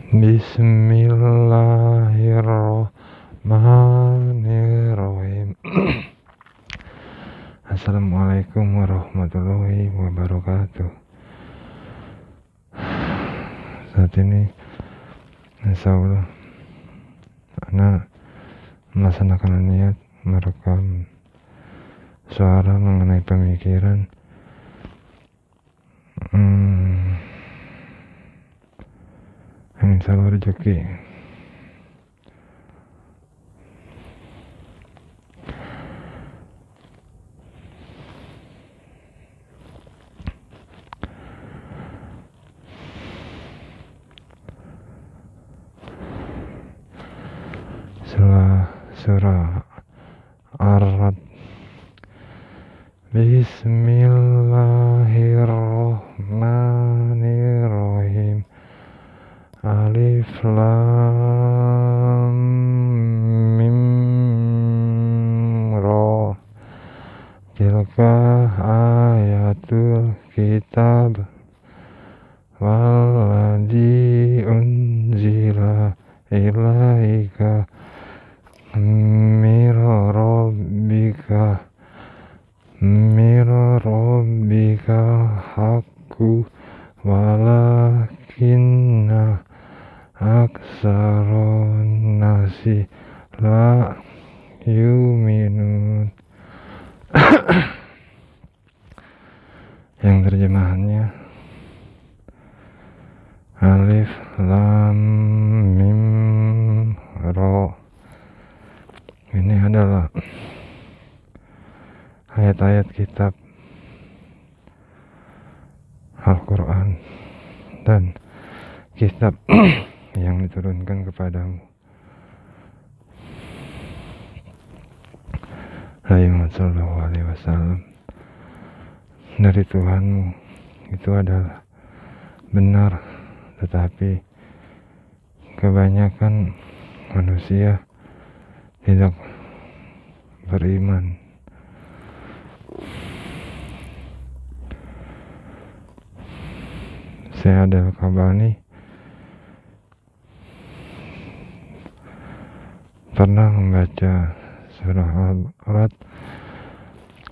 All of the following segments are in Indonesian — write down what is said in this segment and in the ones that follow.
Bismillahirrahmanirrahim. Assalamualaikum warahmatullahi wabarakatuh. Saat ini insya Allah anak melaksanakan niat merekam suara mengenai pemikiran insya Allah rezeki. Surah Ar-Ra'd. Bismillahirrahmanirrahim. Alif Lam Mim Ra. Tilka ayatul kitab walladzi unzila ilaika mir rabbika haqqu walakinna aksaron nasi la yu'minun. Yang terjemahannya Alif Lam Mim Ra. Ini adalah ayat-ayat kitab Al-Quran dan kitab yang diturunkan kepadamu. Sallallahu alaihi wasallam, dari Tuhanmu itu adalah benar, tetapi kebanyakan manusia tidak beriman. Saya adalah Kabani, pernah membaca surah Al-Ra'd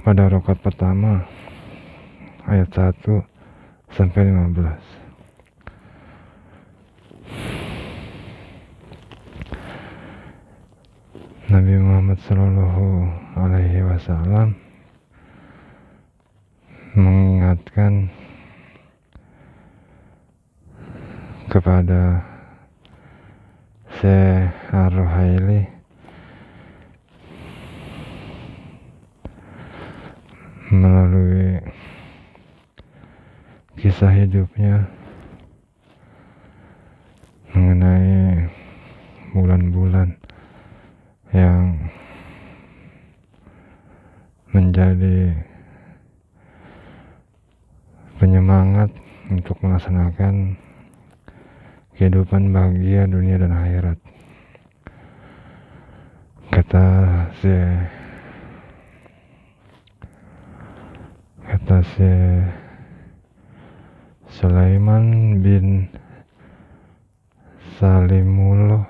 pada rakaat pertama ayat 1 sampai 15. Nabi Muhammad Sallallahu Alaihi Wasallam mengingatkan kepada Syekh Ar-Ruhaili melalui kisah hidupnya mengenai bulan-bulan yang menjadi penyemangat untuk melaksanakan kehidupan bahagia dunia dan akhirat. Kata Sulaiman bin Salimullah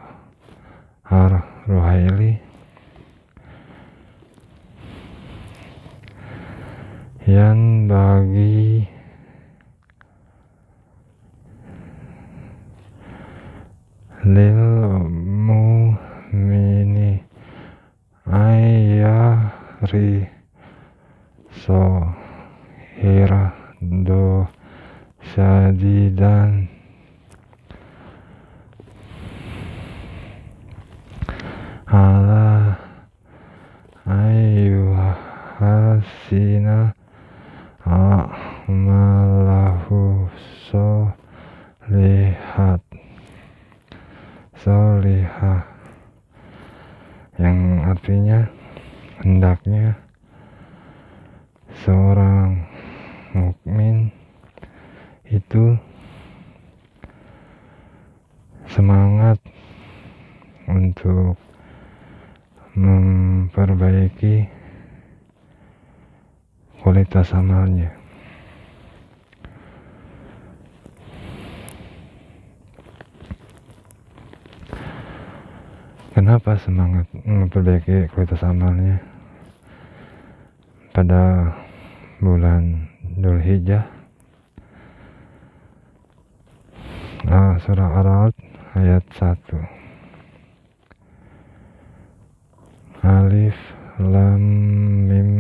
Ar-Ruhaili, yang bagi lil mu'mini ayyahri sohira do syadidan ala ayyuhasina a'malahu solihah, yang artinya hendaknya seorang mukmin itu semangat untuk memperbaiki kualitas amalnya. Kenapa semangat memperbaiki kualitas amalnya pada bulan Dzulhijjah? Surah Ar-Ra'd ayat 1. Alif Lam Mim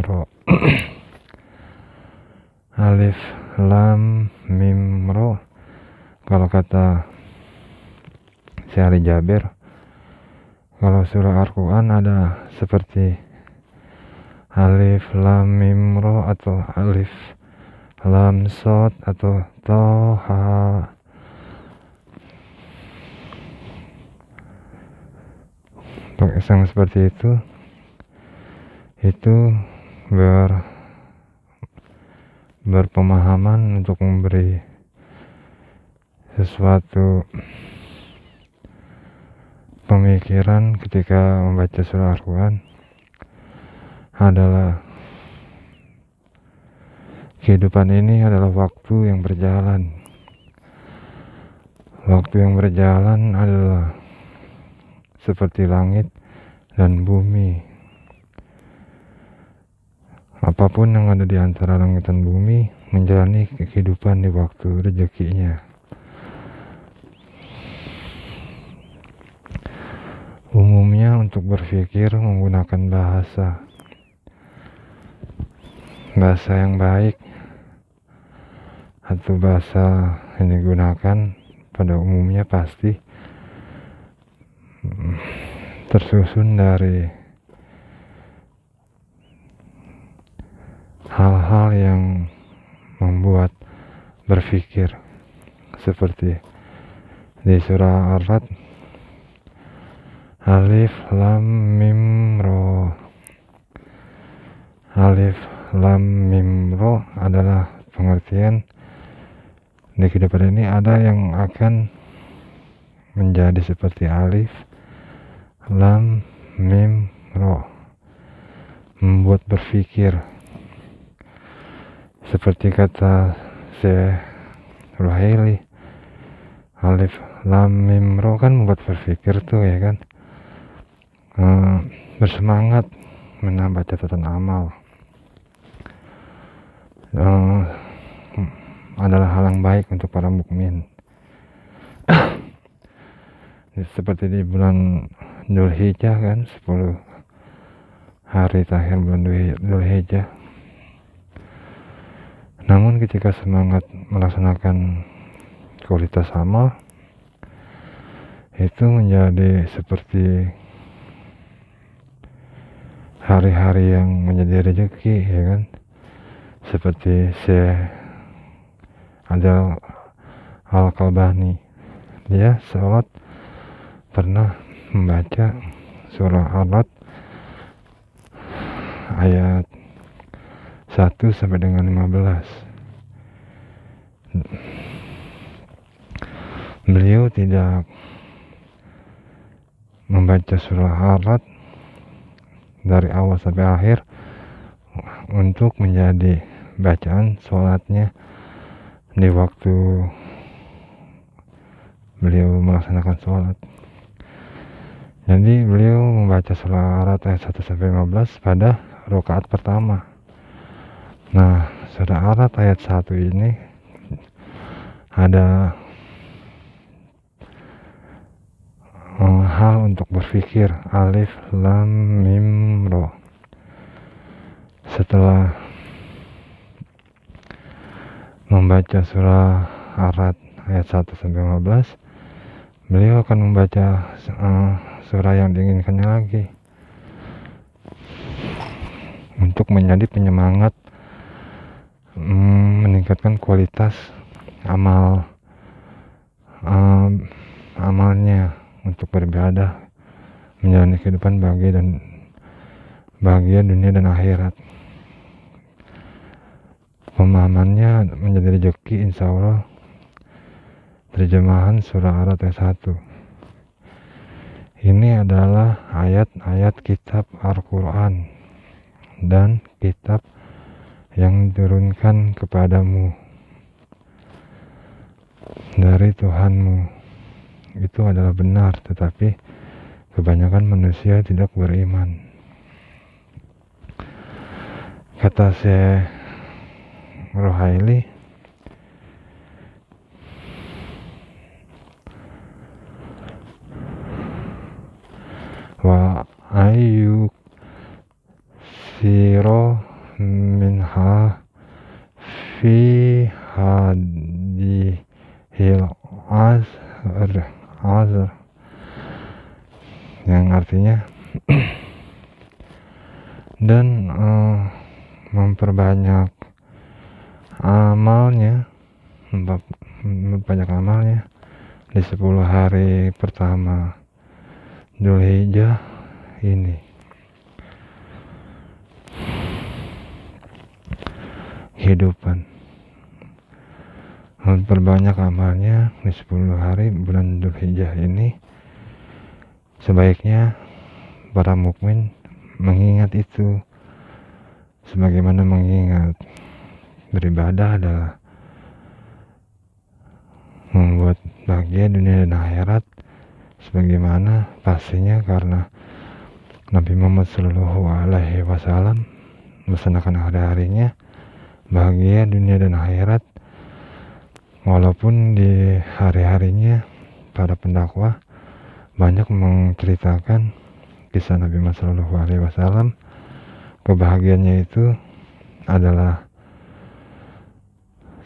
Ra. Alif Lam Mim Ra. Kalau kata si Ali Jabir, kalau surah Al-Quran ada seperti Alif Lam Mim Ra atau Alif Lam Shad atau Thaha. Yang seperti itu berpemahaman untuk memberi sesuatu pemikiran ketika membaca surah Al-Quran adalah kehidupan ini adalah waktu yang berjalan. Waktu yang berjalan adalah seperti langit dan bumi. Apapun yang ada di antara langit dan bumi menjalani kehidupan di waktu rezekinya. Umumnya untuk berpikir menggunakan bahasa yang baik atau bahasa yang digunakan pada umumnya pasti tersusun dari hal-hal yang membuat berpikir, seperti di surah Ar-Ra'd Alif Lam Mim Ra. Alif Lam Mim Ra adalah pengertian di kehidupan ini ada yang akan menjadi seperti Alif Lam Mim Ra, membuat berpikir, seperti kata Syekh Ruhaili, Alif Lam Mim Ra kan membuat berpikir tuh ya kan, bersemangat menambah catatan amal, adalah hal yang baik untuk para mukmin. Seperti di bulan Dzulhijjah kan, 10 hari terakhir bulan Dzulhijjah. Namun ketika semangat melaksanakan kualitas amal itu menjadi seperti hari-hari yang menjadi rezeki ya kan, seperti Syekh Al-Kalbani, dia sholat pernah membaca surah Ar-Ra'd ayat 1 sampai dengan 15. Beliau tidak membaca surah Ar-Ra'd dari awal sampai akhir untuk menjadi bacaan sholatnya di waktu beliau melaksanakan sholat. Jadi beliau membaca surah Ar-Ra'd ayat 1 sampai 15 pada rakaat pertama. Nah, surah Ar-Ra'd ayat 1 ini ada hal untuk berpikir, Alif Lam Mim Ra. Setelah membaca surah Ar-Ra'd ayat 1 sampai 15, beliau akan membaca surah yang diinginkannya lagi untuk menjadi penyemangat, meningkatkan kualitas amalnya untuk beribadah, menjalani kehidupan bahagia dunia dan akhirat. Pemahamannya menjadi rezeki insya Allah. Terjemahan surah Ar-Ra'd ayat 1. Ini adalah ayat-ayat kitab Al-Quran dan kitab yang diturunkan kepadamu dari Tuhanmu. Itu adalah benar, tetapi kebanyakan manusia tidak beriman. Kata Syekh Ruhaili, wa ayyuk siro minha fi hadihil azr, yang artinya dan memperbanyak amalnya di 10 hari pertama Dzulhijjah ini. Kehidupan memperbanyak amalnya di 10 hari bulan Dzulhijjah ini. Sebaiknya para mukmin mengingat itu, sebagaimana mengingat beribadah adalah membuat bahagia dunia dan akhirat, sebagaimana pastinya karena Nabi Muhammad SAW melaksanakan hari-harinya bahagia dunia dan akhirat. Walaupun di hari-harinya para pendakwah banyak menceritakan kisah Nabi Muhammad SAW, kebahagiaannya itu adalah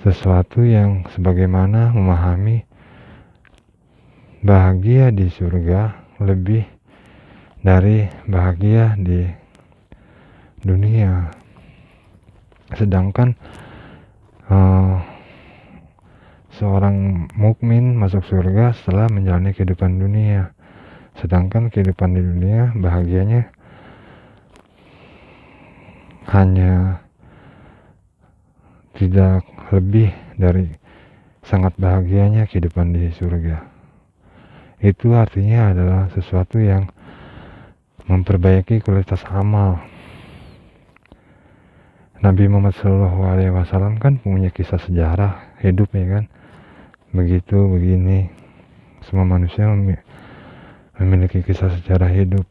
sesuatu yang sebagaimana memahami bahagia di surga lebih dari bahagia di dunia. Sedangkan seorang mukmin masuk surga setelah menjalani kehidupan dunia. Sedangkan kehidupan di dunia bahagianya hanya tidak lebih dari sangat bahagianya kehidupan di surga. Itu artinya adalah sesuatu yang memperbaiki kualitas amal. Nabi Muhammad SAW kan punya kisah sejarah hidup, ya kan? Begitu, begini. Semua manusia memiliki kisah sejarah hidup.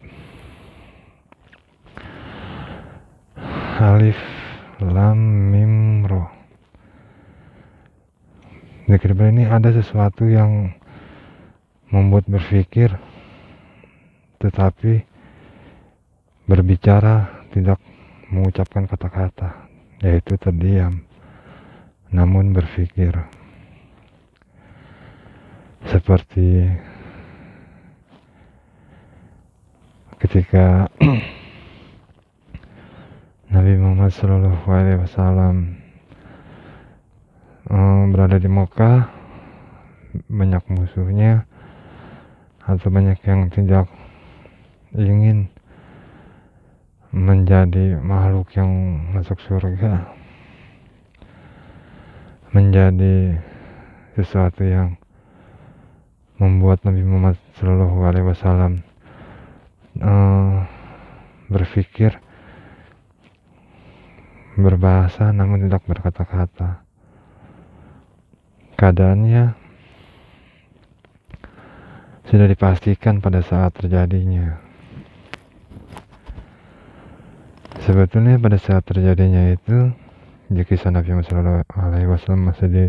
Alif Lam Mim Ro. Di kehidupan ini ada sesuatu yang membuat berpikir, tetapi berbicara tidak mengucapkan kata-kata, yaitu terdiam namun berpikir. Seperti ketika Nabi Muhammad SAW berada di Mekah, banyak musuhnya atau banyak yang tidak ingin menjadi makhluk yang masuk surga, menjadi sesuatu yang membuat Nabi Muhammad SAW berpikir, berbahasa namun tidak berkata-kata. Keadaannya sudah dipastikan pada saat terjadinya. Sebetulnya pada saat terjadinya itu, di kisah Nabi Muhammad SAW masih di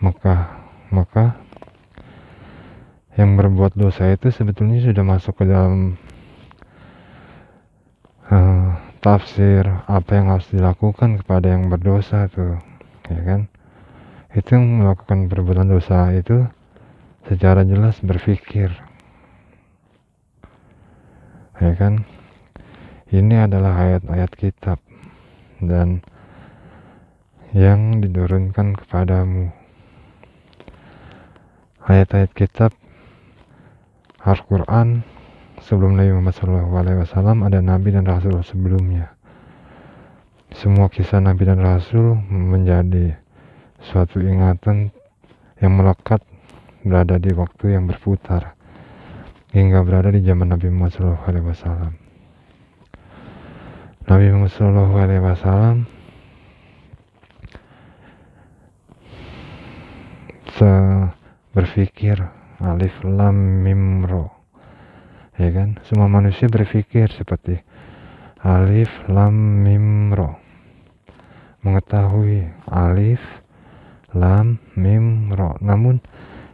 Mekah, yang berbuat dosa itu sebetulnya sudah masuk ke dalam tafsir apa yang harus dilakukan kepada yang berdosa tuh, ya kan? Itu yang melakukan perbuatan dosa itu secara jelas berpikir, ya kan? Ini adalah ayat-ayat kitab dan yang diturunkan kepadamu. Ayat-ayat kitab Al-Quran sebelum Nabi Muhammad SAW ada Nabi dan Rasul sebelumnya. Semua kisah Nabi dan Rasul menjadi suatu ingatan yang melekat, berada di waktu yang berputar hingga berada di zaman Nabi Muhammad SAW. Nabi Muhammad SAW berpikir, Alif Lam Mim Ro, ya kan? Semua manusia berpikir seperti alif lam mim ro, mengetahui alif lam mim ro, namun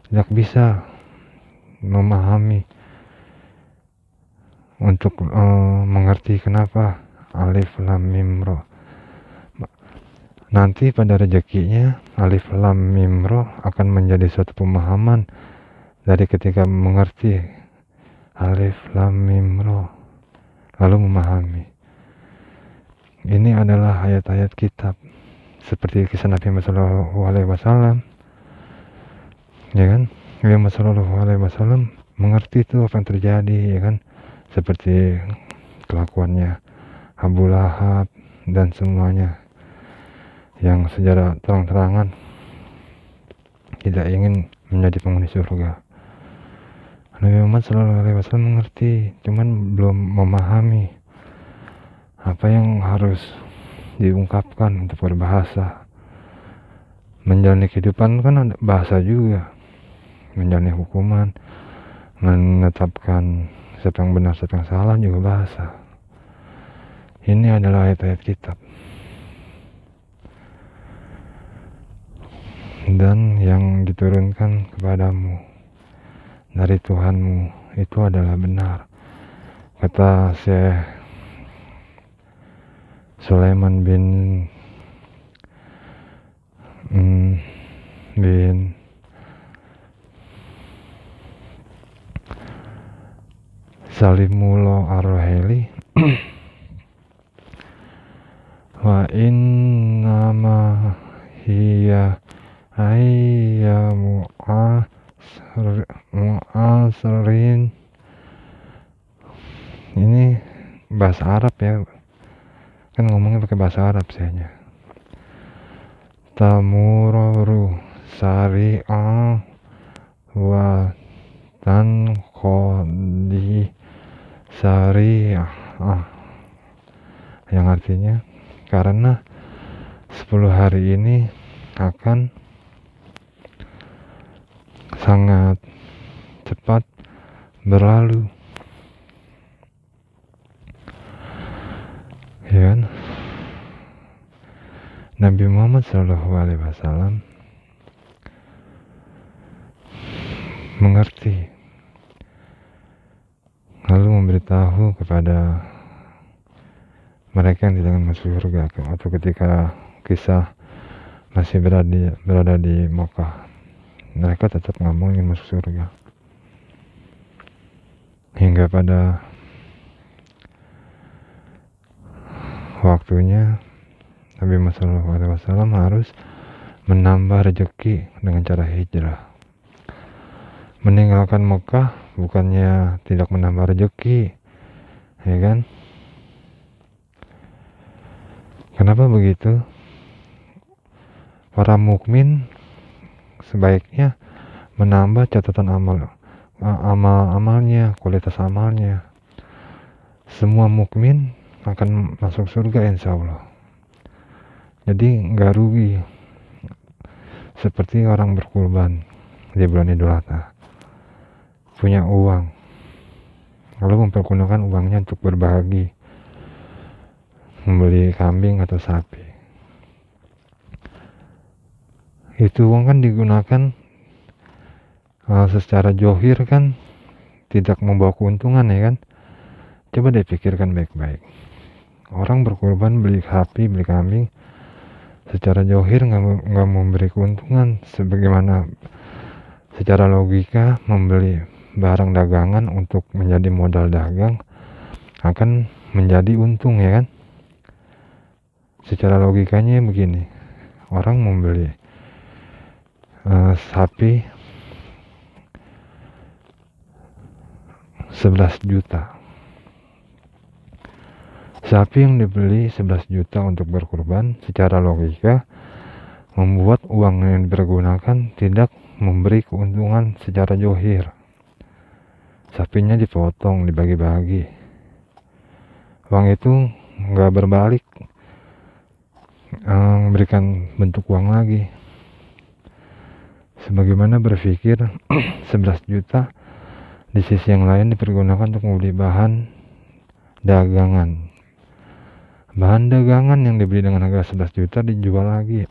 tidak bisa memahami untuk mengerti kenapa alif lam mim ro. Nanti pada rezekinya alif lam mim ro akan menjadi suatu pemahaman dari ketika mengerti alif lam mim ro lalu memahami. Ini adalah ayat-ayat kitab seperti kisah Nabi Muhammad SAW, ya kan? Nabi Muhammad SAW mengerti itu apa yang terjadi, ya kan? Seperti kelakuannya Abu Lahab dan semuanya yang secara terang-terangan tidak ingin menjadi penghuni surga. Nabi Muhammad SAW mengerti, cuman belum memahami apa yang harus diungkapkan untuk berbahasa. Menjalani kehidupan kan ada bahasa juga, menjalani hukuman, menetapkan siapa yang benar siapa yang salah juga bahasa. Ini adalah ayat-ayat kitab, dan yang diturunkan kepadamu dari Tuhanmu itu adalah benar, kata Syekh Sulaiman bin Salimullah Ar-Ruhaili wa innama hiya ayyamu mu'asrin. Ini bahasa Arab ya, kan ngomongnya pakai bahasa Arab sayanya. Tamururu sari'a wa tanqadi sari'ah, yang artinya karena 10 hari ini akan sangat cepat berlalu, ya kan? Nabi Muhammad SAW mengerti, lalu memberitahu kepada mereka yang tidak akan masuk surga, atau ketika kisah masih berada di Mekah, mereka tetap nggak mau ingin masuk surga, hingga pada waktunya Nabi Muhammad SAW harus menambah rezeki dengan cara hijrah. Meninggalkan Mekah bukannya tidak menambah rezeki, ya kan? Kenapa begitu? Para mukmin sebaiknya menambah catatan amalnya, kualitas amalnya. Semua mukmin akan masuk surga insya Allah. Jadi nggak rugi seperti orang berkurban di bulan Idul Adha, punya uang lalu mempergunakan uangnya untuk berbagi, membeli kambing atau sapi. Itu uang kan digunakan secara johir, kan tidak membawa keuntungan, ya kan? Coba deh pikirkan baik-baik. Orang berkorban beli sapi, beli kambing, secara johir nggak memberi keuntungan, sebagaimana secara logika membeli barang dagangan untuk menjadi modal dagang akan menjadi untung, ya kan? Secara logikanya begini, orang membeli sapi 11 juta. Sapi yang dibeli 11 juta untuk berkurban secara logika membuat uang yang dipergunakan tidak memberi keuntungan secara johir. Sapinya dipotong, dibagi-bagi. Uang itu nggak berbalik, memberikan bentuk uang lagi. Sebagaimana berpikir 11 juta di sisi yang lain dipergunakan untuk membeli bahan dagangan. Bahan dagangan yang dibeli dengan harga 11 juta dijual lagi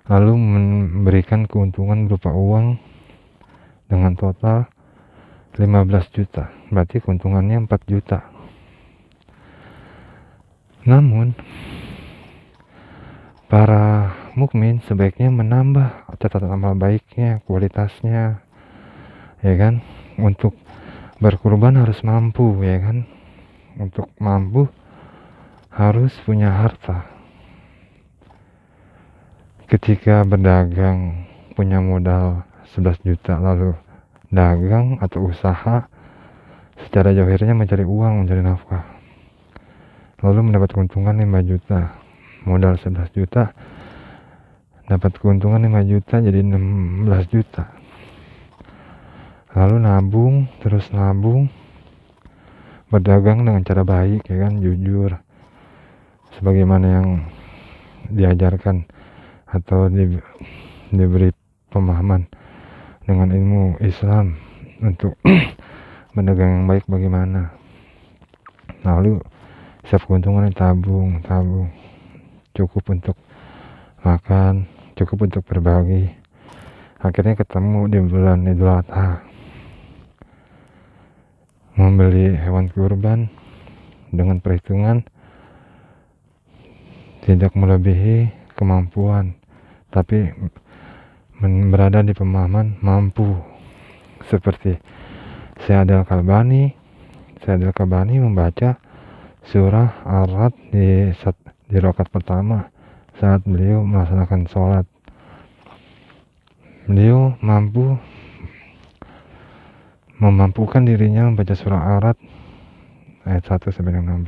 lalu memberikan keuntungan berupa uang dengan total 15 juta, berarti keuntungannya 4 juta. Namun para mukmin sebaiknya menambah catatan amal baiknya, kualitasnya, ya kan. Untuk berkurban harus mampu, ya kan. Untuk mampu harus punya harta. Ketika berdagang punya modal 11 juta lalu dagang atau usaha, secara zahirnya mencari uang, mencari nafkah, lalu mendapat keuntungan 5 juta, modal 11 juta dapat keuntungan 5 juta jadi 16 juta, lalu nabung, terus nabung, berdagang dengan cara baik, ya kan, jujur, sebagaimana yang diajarkan atau diberi pemahaman dengan ilmu Islam untuk berdagang yang baik bagaimana. Lalu setiap keuntungan tabung, cukup untuk makan, cukup untuk berbagi. Akhirnya ketemu di bulan Idul Adha, membeli hewan kurban dengan perhitungan tidak melebihi kemampuan, tapi berada di pemahaman mampu. Seperti Syed Al-Albani membaca surah Ar-Ra'd di rakaat pertama saat beliau melaksanakan sholat. Beliau memampukan dirinya membaca surah Ar-Ra'd ayat 1 sampai 16.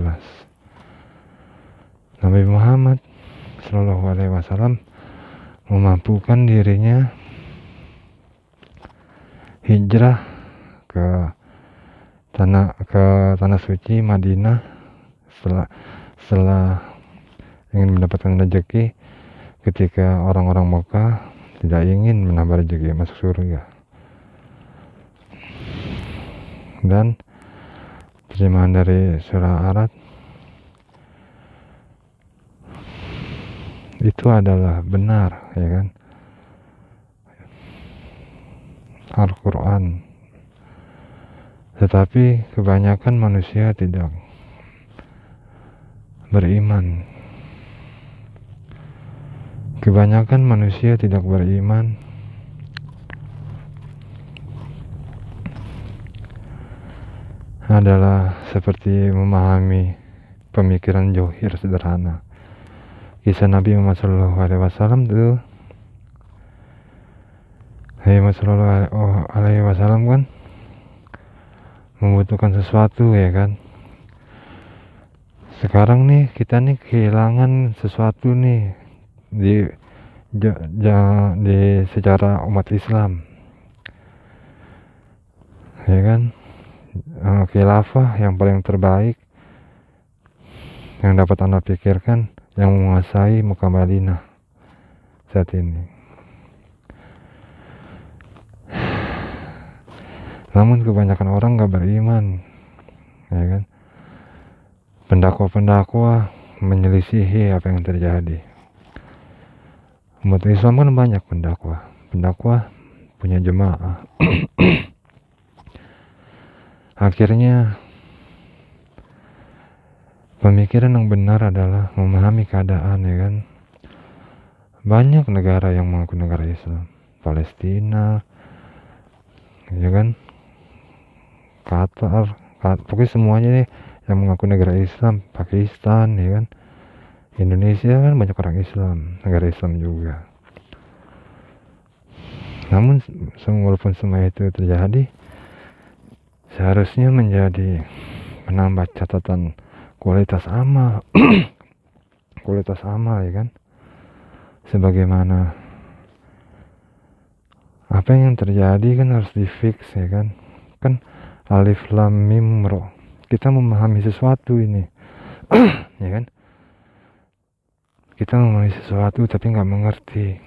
Nabi Muhammad Shallallahu Alaihi Wasallam memampukan dirinya hijrah ke tanah suci Madinah setelah ingin mendapatkan rezeki, ketika orang-orang Mekah tidak ingin menambah rezeki masuk surga. Dan terjemahan dari surah Ar-Ra'd itu adalah benar, ya kan, Al-Quran. Tetapi kebanyakan manusia tidak beriman. Kebanyakan manusia tidak beriman adalah seperti memahami pemikiran johir sederhana. Kisah Nabi Muhammad Shallallahu Alaihi Wasallam tuh, Nabi Muhammad Shallallahu Alaihi Wasallam kan membutuhkan sesuatu, ya kan. Sekarang nih kita nih kehilangan sesuatu nih di secara umat Islam, ya kan. Khilafah yang paling terbaik yang dapat Anda pikirkan yang menguasai Mekah Madinah saat ini. Namun kebanyakan orang gak beriman, ya kan. Pendakwa menyelisihi apa yang terjadi. Umat Islam kan banyak pendakwa punya jemaah. Akhirnya pemikiran yang benar adalah memahami keadaan, ya kan. Banyak negara yang mengaku negara Islam, Palestina, ya kan, Qatar, pokoknya semuanya nih yang mengaku negara Islam, Pakistan, ya kan, Indonesia kan banyak orang Islam, negara Islam juga. Namun walaupun semua itu terjadi, seharusnya menjadi menambah catatan kualitas amal ya kan. Sebagaimana apa yang terjadi kan harus difix, ya kan alif lam mim ro, kita memahami sesuatu ini ya kan, kita memahami sesuatu tapi nggak mengerti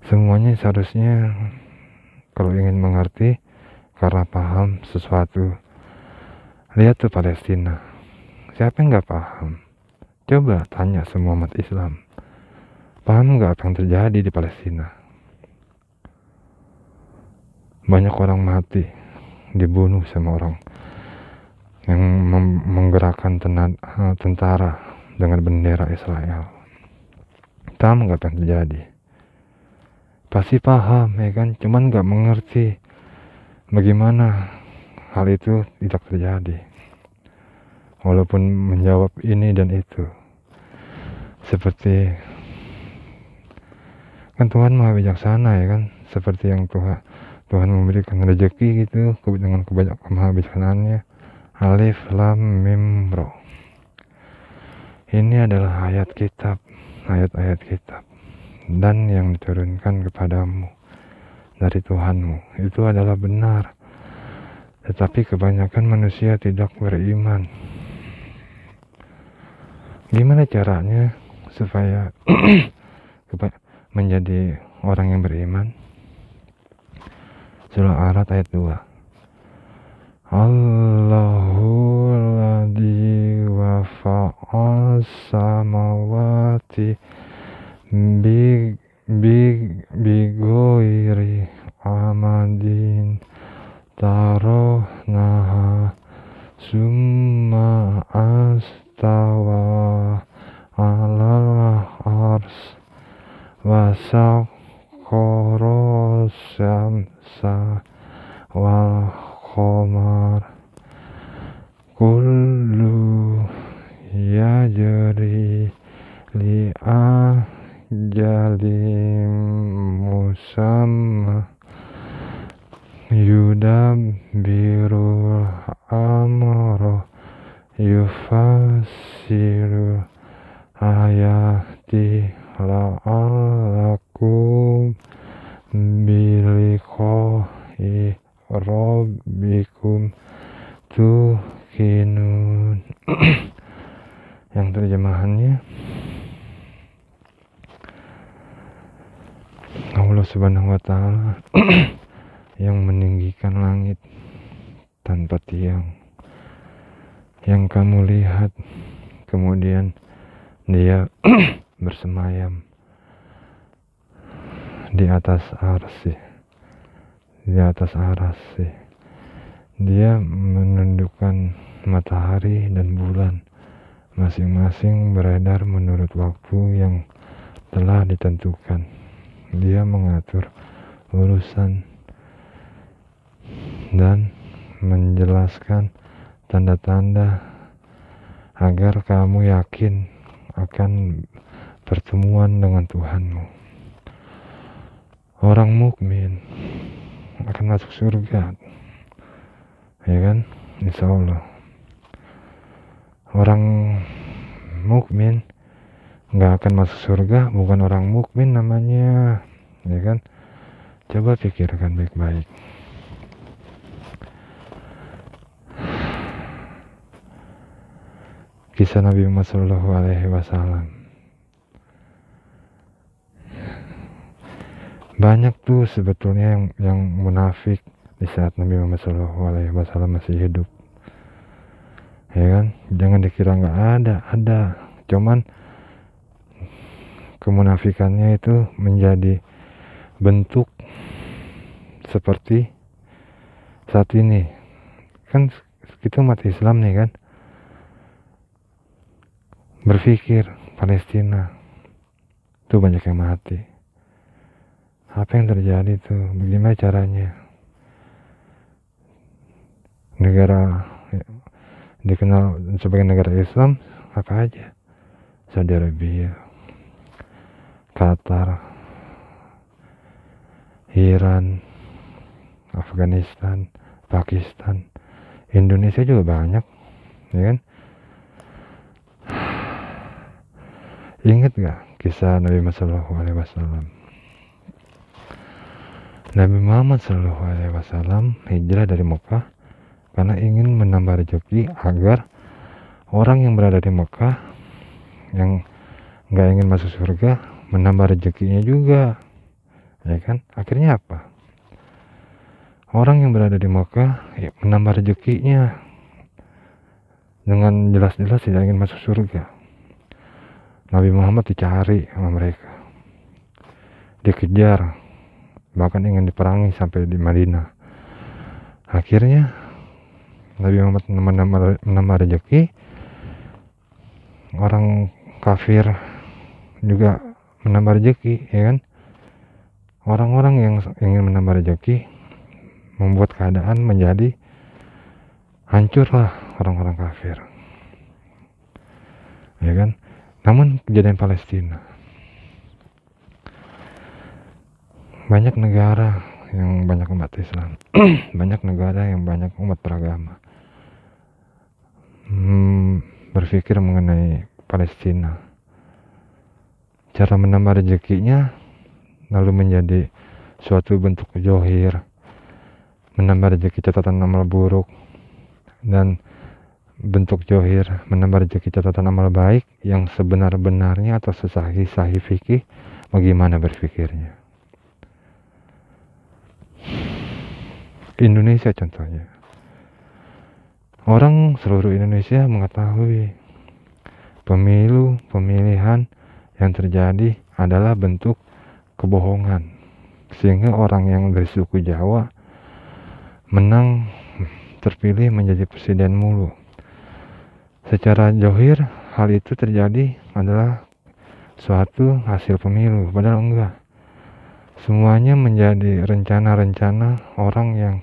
semuanya. Seharusnya kalau ingin mengerti karena paham sesuatu. Lihat tuh Palestina, siapa yang nggak paham? Coba tanya semua umat Islam, paham nggak apa yang terjadi di Palestina? Banyak orang mati, dibunuh sama orang yang menggerakkan tentara dengan bendera Israel. Paham nggak apa yang terjadi? Pasti paham, ya kan? Cuman nggak mengerti bagaimana hal itu tidak terjadi. Walaupun menjawab ini dan itu, seperti kan Tuhan Maha Bijaksana, ya kan? Seperti yang Tuhan memberikan rezeki gitu dengan maha bijaksanaannya. Alif Lam Mim Ro. Ini adalah ayat-ayat kitab, dan yang diturunkan kepadamu dari Tuhanmu itu adalah benar. Tetapi kebanyakan manusia tidak beriman. Gimana caranya supaya menjadi orang yang beriman? Surah Ar-Ra'd ayat 2. Allahul ladzi wafa'as samawati bighairi amadin taronaha summa astawa alal ars wasakhara syamsa wal qamar kullu yajri li ajalim musamma yudabbirul amra yufassiru ayati la'allakum biliqa'i rabbikum tuqinun. Yang terjemahannya, Allah Subhanahu wa Ta'ala yang meninggikan langit tanpa tiang, yang kamu lihat, kemudian Dia bersemayam di atas arsy, Dia menundukkan matahari dan bulan, masing-masing beredar menurut waktu yang telah ditentukan. Dia mengatur urusan dan menjelaskan tanda-tanda agar kamu yakin akan pertemuan dengan Tuhanmu. Orang mukmin akan masuk surga, ya kan? Insya Allah. Orang mukmin nggak akan masuk surga, bukan orang mukmin namanya, ya kan? Coba pikirkan baik-baik. Kisah Nabi Muhammad SAW. Banyak tuh sebetulnya yang munafik di saat Nabi Muhammad SAW masih hidup, ya kan? Jangan dikira nggak ada. Cuman kemunafikannya itu menjadi bentuk seperti saat ini. Kan kita umat Islam nih kan, berpikir Palestina tuh banyak yang mati. Apa yang terjadi tuh? Bagaimana caranya? Negara dikenal sebagai negara Islam apa aja? Saudi Arabia, Qatar, Iran, Afghanistan, Pakistan, Indonesia juga banyak, ya kan? Ingat gak kisah Nabi Muhammad SAW? Nabi Muhammad SAW hijrah dari Mekah karena ingin menambah rezeki agar orang yang berada di Mekah yang gak ingin masuk surga menambah rezekinya juga, ya kan? Akhirnya apa? orang yang berada di Mekah ya, menambah rezekinya dengan jelas-jelas tidak ingin masuk surga. Nabi Muhammad dicari sama mereka, dikejar, bahkan ingin diperangi sampai di Madinah. Akhirnya Nabi Muhammad menambah rezeki, orang kafir juga menambah rezeki, ya kan? Orang-orang yang ingin menambah rezeki membuat keadaan menjadi hancurlah orang-orang kafir, ya kan? Namun kejadian Palestina, banyak negara yang banyak umat Islam, banyak negara yang banyak umat beragama berpikir mengenai Palestina, cara menambah rezekinya lalu menjadi suatu bentuk johir, menambah rezeki catatan amal buruk, dan bentuk johir menambah rezeki catatan amal baik yang sebenar-benarnya atau sesahih-sahih fikih bagaimana berpikirnya. Indonesia contohnya, orang seluruh Indonesia mengetahui pemilihan yang terjadi adalah bentuk kebohongan, sehingga orang yang dari suku Jawa menang terpilih menjadi presiden mulu. Secara johir hal itu terjadi adalah suatu hasil pemilu, padahal enggak. Semuanya menjadi rencana-rencana orang yang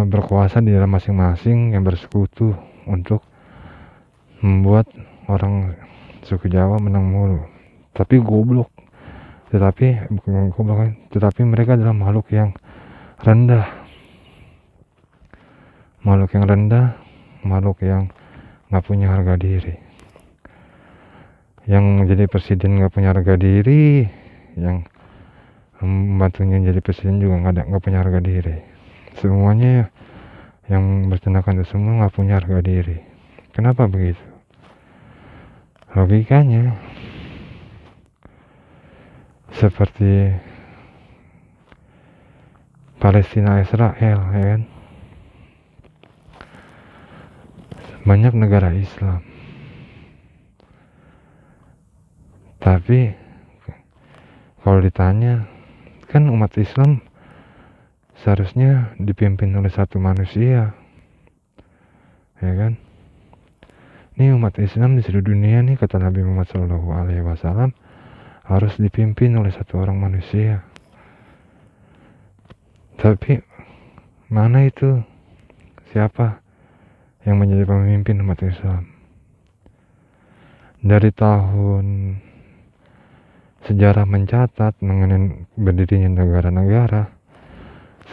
berkuasa di dalam masing-masing yang bersekutu untuk membuat orang suku Jawa menang mulu. Tapi goblok, tetapi mereka adalah makhluk yang rendah, makhluk yang nggak punya harga diri. Yang jadi presiden nggak punya harga diri, yang membantunya jadi presiden juga nggak punya harga diri. Semuanya yang bertindakan itu semua nggak punya harga diri. Kenapa begitu? Logikanya seperti Palestina Israel, ya kan? Banyak negara Islam, tapi kalau ditanya, kan umat Islam seharusnya dipimpin oleh satu manusia, ya kan? Ini umat Islam di seluruh dunia nih, kata Nabi Muhammad SAW, harus dipimpin oleh satu orang manusia. Tapi mana itu? Siapa yang menjadi pemimpin umat Islam? Dari tahun sejarah mencatat mengenai berdirinya negara-negara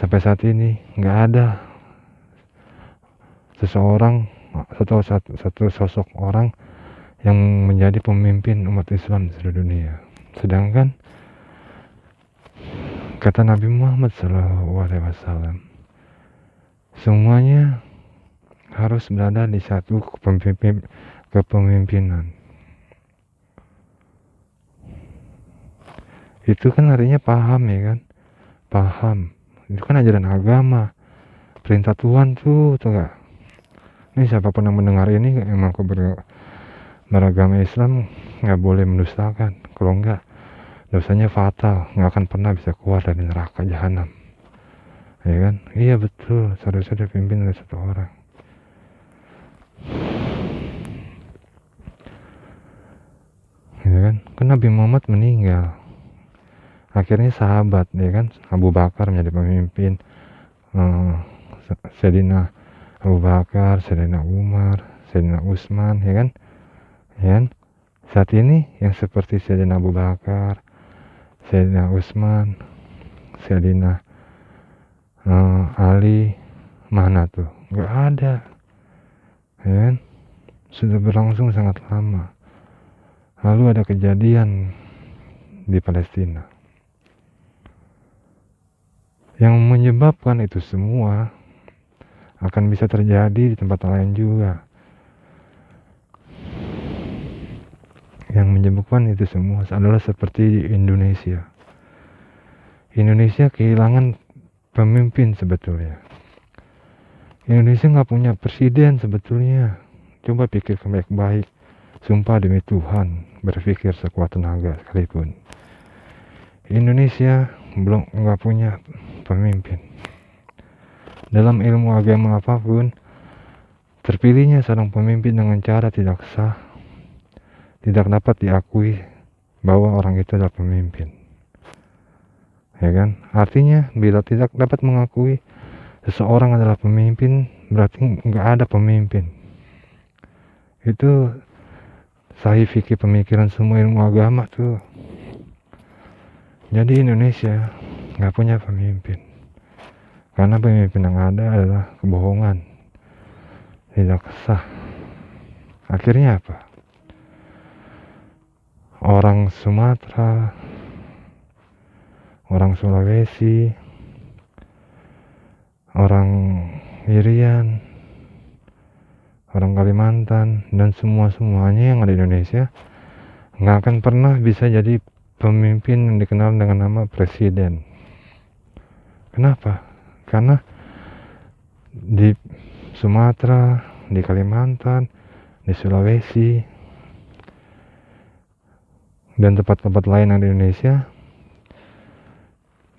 sampai saat ini nggak ada satu sosok orang yang menjadi pemimpin umat Islam di seluruh dunia. Sedangkan kata Nabi Muhammad SAW, semuanya harus berada di satu kepemimpinan. Itu kan artinya paham, ya kan? Paham. Itu kan ajaran agama, perintah Tuhan tuh gak? Ini siapapun yang mendengar ini yang mengaku beragama Islam nggak boleh mendustakan. Kalau enggak, dosanya fatal, nggak akan pernah bisa keluar dari neraka jahanam, ya kan? Iya betul, seharusnya dipimpin oleh satu orang. Ya kan? Kan Nabi Muhammad meninggal, akhirnya sahabat, ya kan, Abu Bakar menjadi pemimpin, Sayyidina Abu Bakar, Sayyidina Umar, Sayyidina Utsman, ya kan? Ya kan? Saat ini yang seperti Sayyidina Abu Bakar, Sayyidina Utsman, Sayyidina Ali, mana tuh? Gak ada, ya kan? Sudah berlangsung sangat lama. Lalu ada kejadian di Palestina yang menyebabkan itu semua akan bisa terjadi di tempat lain juga. Yang menyebabkan itu semua adalah seperti di Indonesia. Indonesia kehilangan pemimpin sebetulnya. Indonesia nggak punya presiden sebetulnya. Coba pikirkan baik-baik. Sumpah demi Tuhan, berpikir sekuat tenaga sekalipun. Indonesia nggak punya pemimpin. Dalam ilmu agama apapun, terpilihnya seorang pemimpin dengan cara tidak sah, tidak dapat diakui bahwa orang itu adalah pemimpin. Ya kan? Artinya bila tidak dapat mengakui seseorang adalah pemimpin, berarti nggak ada pemimpin. Itu sahih fikih pemikiran semua ilmu agama tuh. Jadi Indonesia nggak punya pemimpin, karena pemimpin yang ada adalah kebohongan, tidak sah. Akhirnya apa? Orang Sumatera, orang Sulawesi, orang Irian, orang Kalimantan, dan semuanya yang ada di Indonesia nggak akan pernah bisa jadi pemimpin yang dikenal dengan nama presiden. Kenapa? Karena di Sumatera, di Kalimantan, di Sulawesi, dan tempat-tempat lain yang di Indonesia,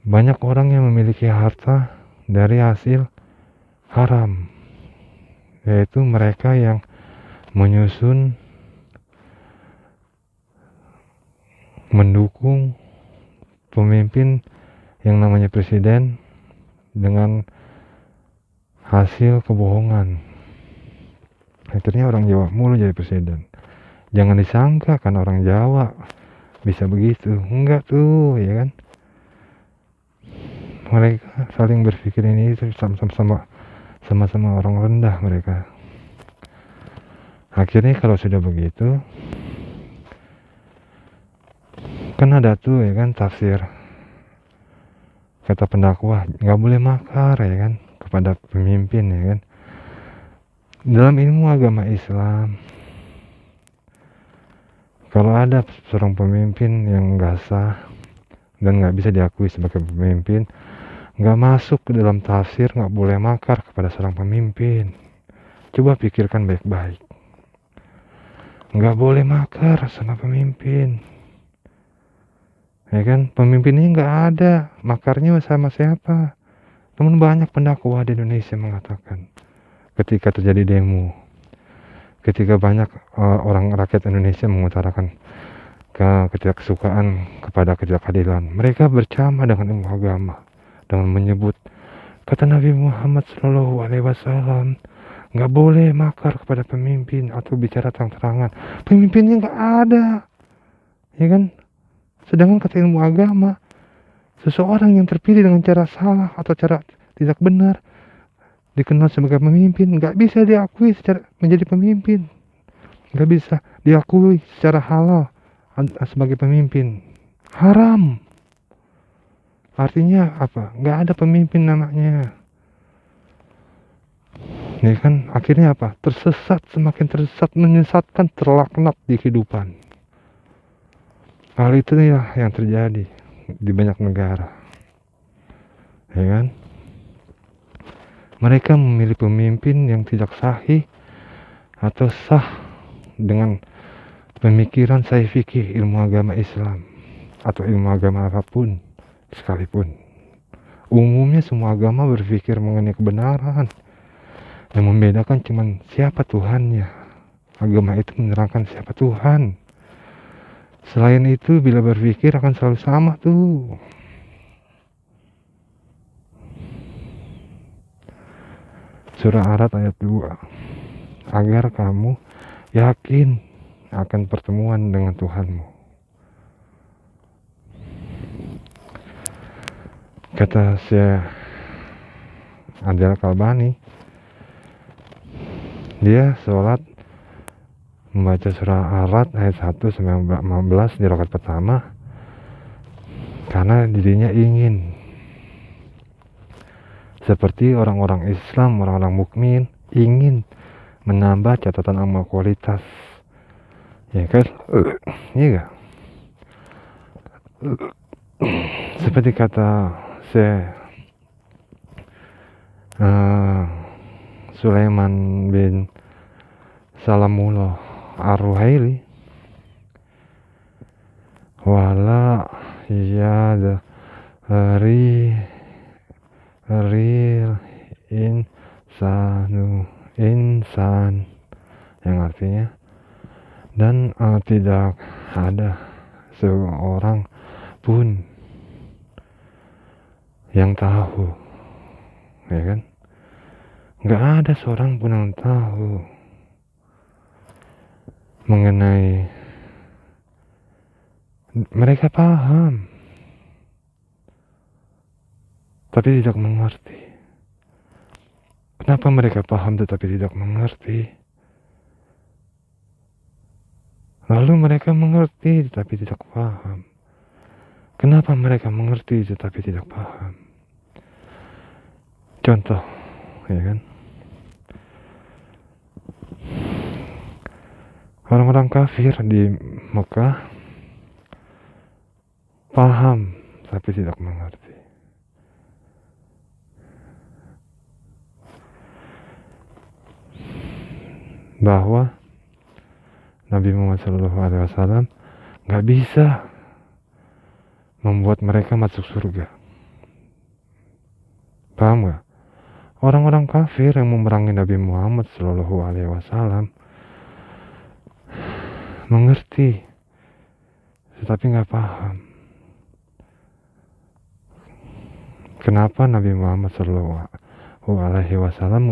banyak orang yang memiliki harta dari hasil haram, yaitu mereka yang menyusun, mendukung pemimpin yang namanya presiden dengan hasil kebohongan. Akhirnya orang Jawa mulu jadi presiden. Jangan disangka kan orang Jawa bisa begitu, enggak tuh, ya kan? Mereka saling berpikir ini itu sama-sama orang rendah mereka. Akhirnya kalau sudah begitu, kan ada tuh ya kan tafsir kata pendakwah, nggak boleh makar ya kan kepada pemimpin ya kan. Dalam ilmu agama Islam, kalau ada seorang pemimpin yang nggak sah dan nggak bisa diakui sebagai pemimpin, nggak masuk ke dalam tafsir nggak boleh makar kepada seorang pemimpin. Coba pikirkan baik-baik. Nggak boleh makar sama pemimpin. Ya kan, pemimpinnya nggak ada, makarnya sama siapa? Namun banyak pendakwah di Indonesia mengatakan, ketika terjadi demo, ketika banyak orang rakyat Indonesia mengutarakan ketidaksukaan kepada ketidakadilan, mereka bercama dengan ilmu agama dengan menyebut kata Nabi Muhammad SAW, nggak boleh makar kepada pemimpin atau bicara terang-terangan. Pemimpinnya nggak ada, ya kan? Sedangkan kata ilmu agama, seseorang yang terpilih dengan cara salah atau cara tidak benar dikenal sebagai pemimpin, nggak bisa diakui secara menjadi pemimpin, nggak bisa diakui secara halal sebagai pemimpin. Haram. Artinya apa? Nggak ada pemimpin namanya. Ya kan? Akhirnya apa? Tersesat, semakin tersesat, menyesatkan, terlaknat di kehidupan. Hal itu ya yang terjadi di banyak negara, ya kan? Mereka memilih pemimpin yang tidak sahih atau sah dengan pemikiran sahih fikih ilmu agama Islam atau ilmu agama apapun sekalipun. Umumnya semua agama berpikir mengenai kebenaran. Yang membedakan cuman siapa Tuhannya. Agama itu menerangkan siapa Tuhan. Selain itu, bila berpikir akan selalu sama tuh. Surah Ar-Ra'd ayat 2. Agar kamu yakin akan pertemuan dengan Tuhanmu. Kata Syekh Adel Kalbani, dia sholat membaca surah Ar-Ra'd ayat 1-15 di rakaat pertama karena dirinya ingin seperti orang-orang Islam, orang-orang mukmin ingin menambah catatan amal kualitas, ya kan? Iya gak? Seperti kata Syekh eh, Sulaiman bin Salamullah Ar-Ruhaili, wala ya ri ril insan, yang artinya dan tidak ada seorang pun yang tahu, ya kan? Nggak ada seorang pun yang tahu mengenai, mereka paham tapi tidak mengerti. Kenapa mereka paham tetapi tidak mengerti? Lalu mereka mengerti tetapi tidak paham. Kenapa mereka mengerti tetapi tidak paham? Contoh, ya kan? Orang-orang kafir di Mekah paham tapi tidak mengerti. Bahwa Nabi Muhammad SAW gak bisa membuat mereka masuk surga. Paham gak? Orang-orang kafir yang memerangi Nabi Muhammad SAW mengerti tetapi gak paham kenapa Nabi Muhammad SAW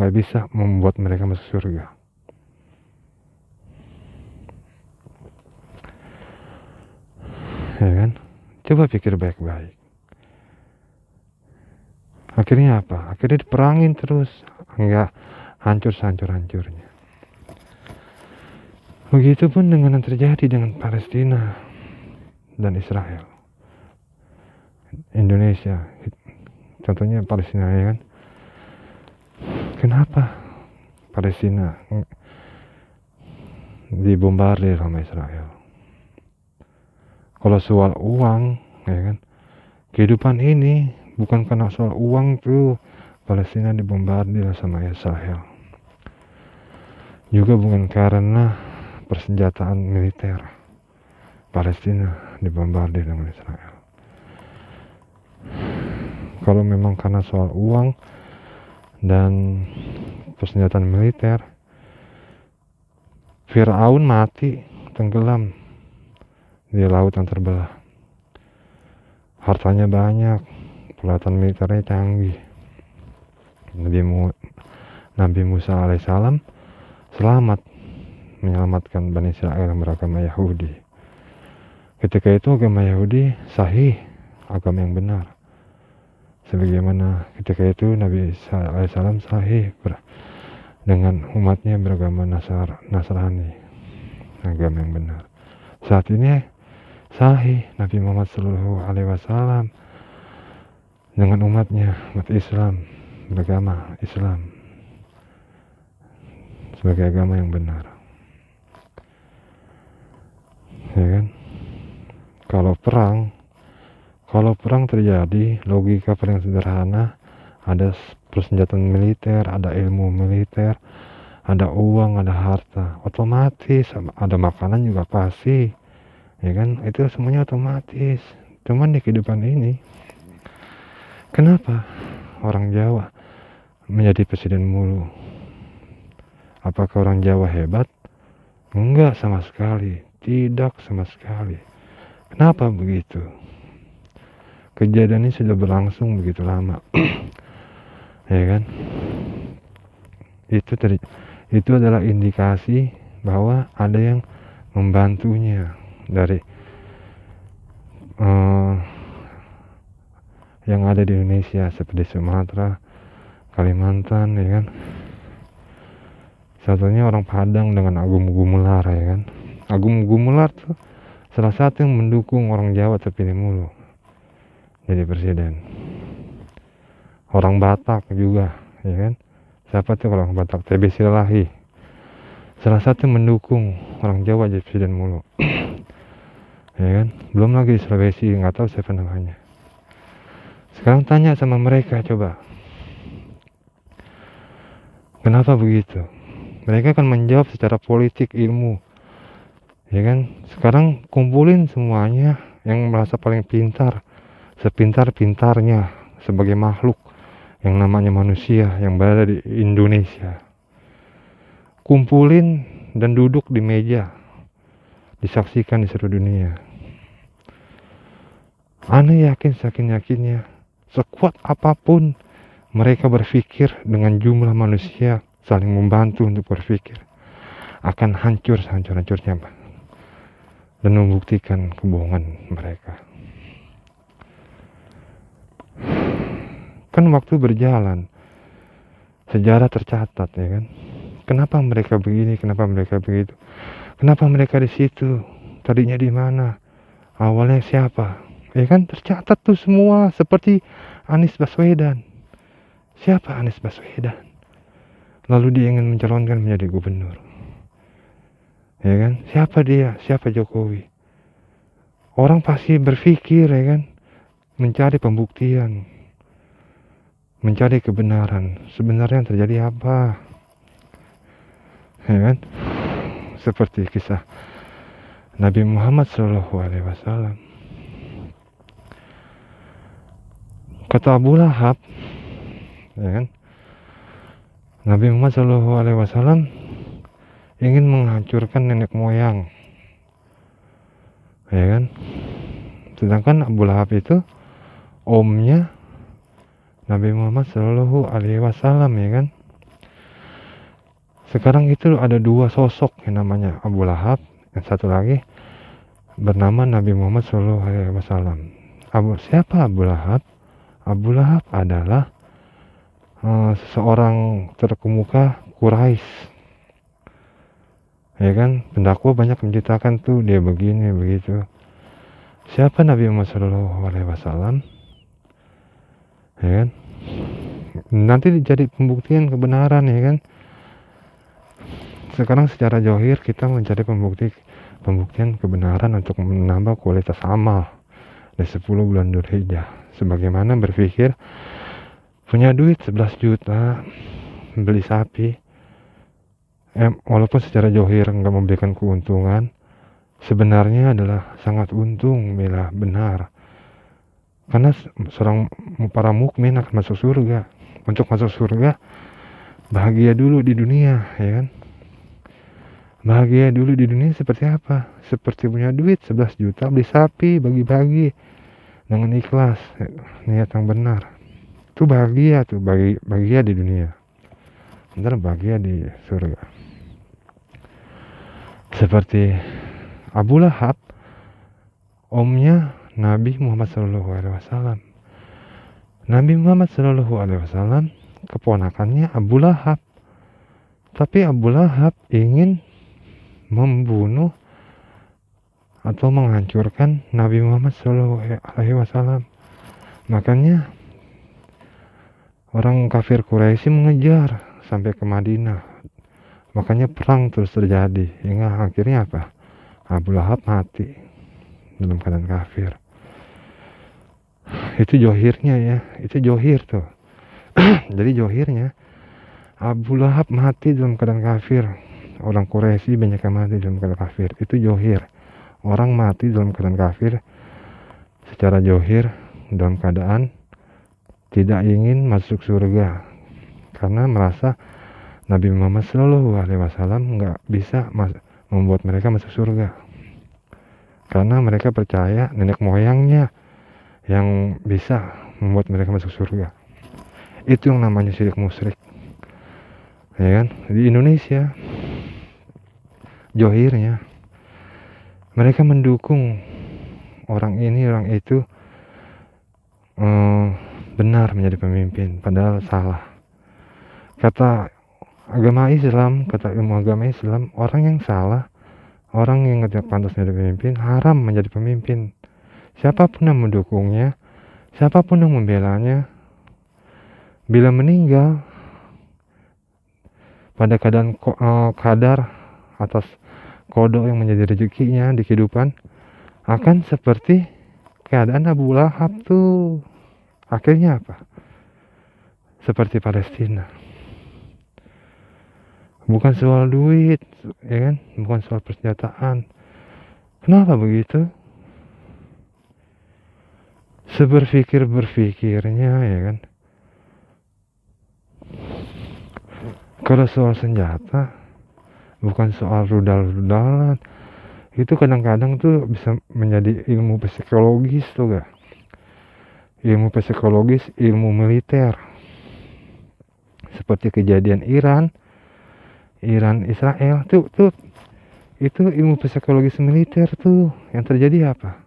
gak bisa membuat mereka masuk surga. Ya kan? Coba pikir baik-baik. Akhirnya apa? Akhirnya diperangin terus, hingga hancur-hancur-hancurnya. Begitupun dengan yang terjadi dengan Palestina dan Israel. Indonesia, contohnya Palestina, ya kan? Kenapa Palestina dibombardir sama Israel? Kalau soal uang, ya kan, kehidupan ini bukan karena soal uang tuh Palestina dibombardir sama Israel. Juga bukan karena persenjataan militer Palestina dibombardir dengan Israel. Kalau memang karena soal uang dan persenjataan militer, Fir'aun mati tenggelam di laut yang terbelah. Hartanya banyak, peralatan militernya canggih. Nabi Musa alaihissalam selamat menyelamatkan Bani Israel yang beragama Yahudi. Ketika itu agama Yahudi sahih, agama yang benar. Sebagaimana ketika itu Nabi Isa alaihissalam sahih dengan umatnya beragama Nasrani, agama yang benar. Saat ini sahih Nabi Muhammad SAW dengan umatnya, umat Islam, beragama Islam sebagai agama yang benar. Ya kan? Kalau perang terjadi, logika paling sederhana, ada persenjataan militer, ada ilmu militer, ada uang, ada harta, otomatis ada makanan juga pasti. Ya kan, itu semuanya otomatis. Cuman di kehidupan ini, kenapa orang Jawa menjadi presiden mulu? Apakah orang Jawa hebat? Enggak sama sekali, tidak sama sekali. Kenapa begitu? Kejadian ini sudah berlangsung begitu lama. Ya kan, itu adalah indikasi bahwa ada yang membantunya dari yang ada di Indonesia, seperti Sumatera, Kalimantan, ya kan. Satunya orang Padang dengan Agung Gumelar, ya kan. Agung Gumelar tuh salah satu yang mendukung orang Jawa terpilih mulu jadi presiden. Orang Batak juga, ya kan. Siapa tuh orang Batak? TB Silahi, salah satu mendukung orang Jawa jadi presiden mulu. Ya kan, belum lagi di Sulawesi, nggak tahu siapa namanya. Sekarang tanya sama mereka, coba Kenapa begitu? Mereka akan menjawab secara politik ilmu, ya kan? Sekarang kumpulin semuanya yang merasa paling pintar, sepintar-pintarnya sebagai makhluk yang namanya manusia yang berada di Indonesia. Kumpulin dan duduk di meja, disaksikan di seluruh dunia. Ana yakin yakinnya, sekuat apapun mereka berpikir dengan jumlah manusia saling membantu untuk berpikir, akan hancur sehancur-hancurnya dan membuktikan kebohongan mereka. Kan waktu berjalan, sejarah tercatat, ya kan? Kenapa mereka begini, kenapa mereka begitu, kenapa mereka di situ, tadinya di mana, awalnya siapa, ya kan? Tercatat tuh semua. Seperti Anies Baswedan. Siapa Anies Baswedan? Lalu dia ingin mencalonkan menjadi gubernur, ya kan? Siapa dia? Siapa Jokowi? Orang pasti berpikir, ya kan, mencari pembuktian, mencari kebenaran. Sebenarnya yang terjadi apa, ya kan? Seperti kisah Nabi Muhammad SAW. Kata Abu Lahab, ya kan, Nabi Muhammad SAW ingin menghancurkan nenek moyang, ya kan. Sedangkan Abu Lahab itu omnya Nabi Muhammad SAW, ya kan. Sekarang itu ada dua sosok yang namanya Abu Lahab, yang satu lagi bernama Nabi Muhammad SAW. Siapa Abu Lahab? Abu Lahab adalah seseorang terkemuka Quraisy, ya kan. Pendakwa banyak menceritakan tuh dia begini begitu. Siapa Nabi Muhammad SAW, ya kan. Nanti jadi pembuktian kebenaran, ya kan. Sekarang secara zahir kita mencari pembuktian kebenaran untuk menambah kualitas amal di 10 bulan Dzulhijjah. Sebagaimana berpikir punya duit 11 juta beli sapi, walaupun secara zahir nggak memberikan keuntungan, sebenarnya adalah sangat untung bila benar, karena para mukmin akan masuk surga. Untuk masuk surga bahagia dulu di dunia, ya kan. Bahagia dulu di dunia seperti apa? Seperti punya duit 11 juta beli sapi, bagi-bagi dengan ikhlas, niat yang benar. Itu bahagia tuh, bahagia di dunia. Ntar bahagia di surga. Seperti Abu Lahab, omnya Nabi Muhammad SAW. Nabi Muhammad SAW keponakannya Abu Lahab. Tapi Abu Lahab ingin membunuh atau menghancurkan Nabi Muhammad SAW. Makanya orang kafir Quraisy mengejar sampai ke Madinah. Makanya perang terus terjadi hingga akhirnya apa? Abu Lahab mati dalam keadaan kafir. Itu johirnya, ya. Itu johir tuh. Jadi johirnya Abu Lahab mati dalam keadaan kafir. Orang Quraisy banyak yang mati dalam keadaan kafir. Itu johir. Orang mati dalam keadaan kafir secara johir dalam keadaan tidak ingin masuk surga, karena merasa Nabi Muhammad SAW nggak bisa membuat mereka masuk surga, karena mereka percaya nenek moyangnya yang bisa membuat mereka masuk surga. Itu yang namanya syirik musyrik, ya kan. Di Indonesia johirnya mereka mendukung orang ini orang itu benar menjadi pemimpin, padahal salah. Kata agama Islam, kata ilmu agama Islam, orang yang salah, orang yang tidak pantas menjadi pemimpin, haram menjadi pemimpin. Siapapun yang mendukungnya, siapapun yang membelanya, bila meninggal pada keadaan kadar atas kodok yang menjadi rezekinya di kehidupan, akan seperti keadaan Abu Lahab tuh. Akhirnya apa? Seperti Palestina. bukan soal duit, ya kan, bukan soal persenjataan. Kenapa begitu? Seberpikir-berpikirnya, ya kan, kalau soal senjata bukan soal rudal-rudalan, itu kadang-kadang tuh bisa menjadi ilmu psikologis tuh gak, ilmu psikologis, ilmu militer, seperti kejadian Iran Israel tuh itu ilmu psikologis militer tuh. Yang terjadi apa?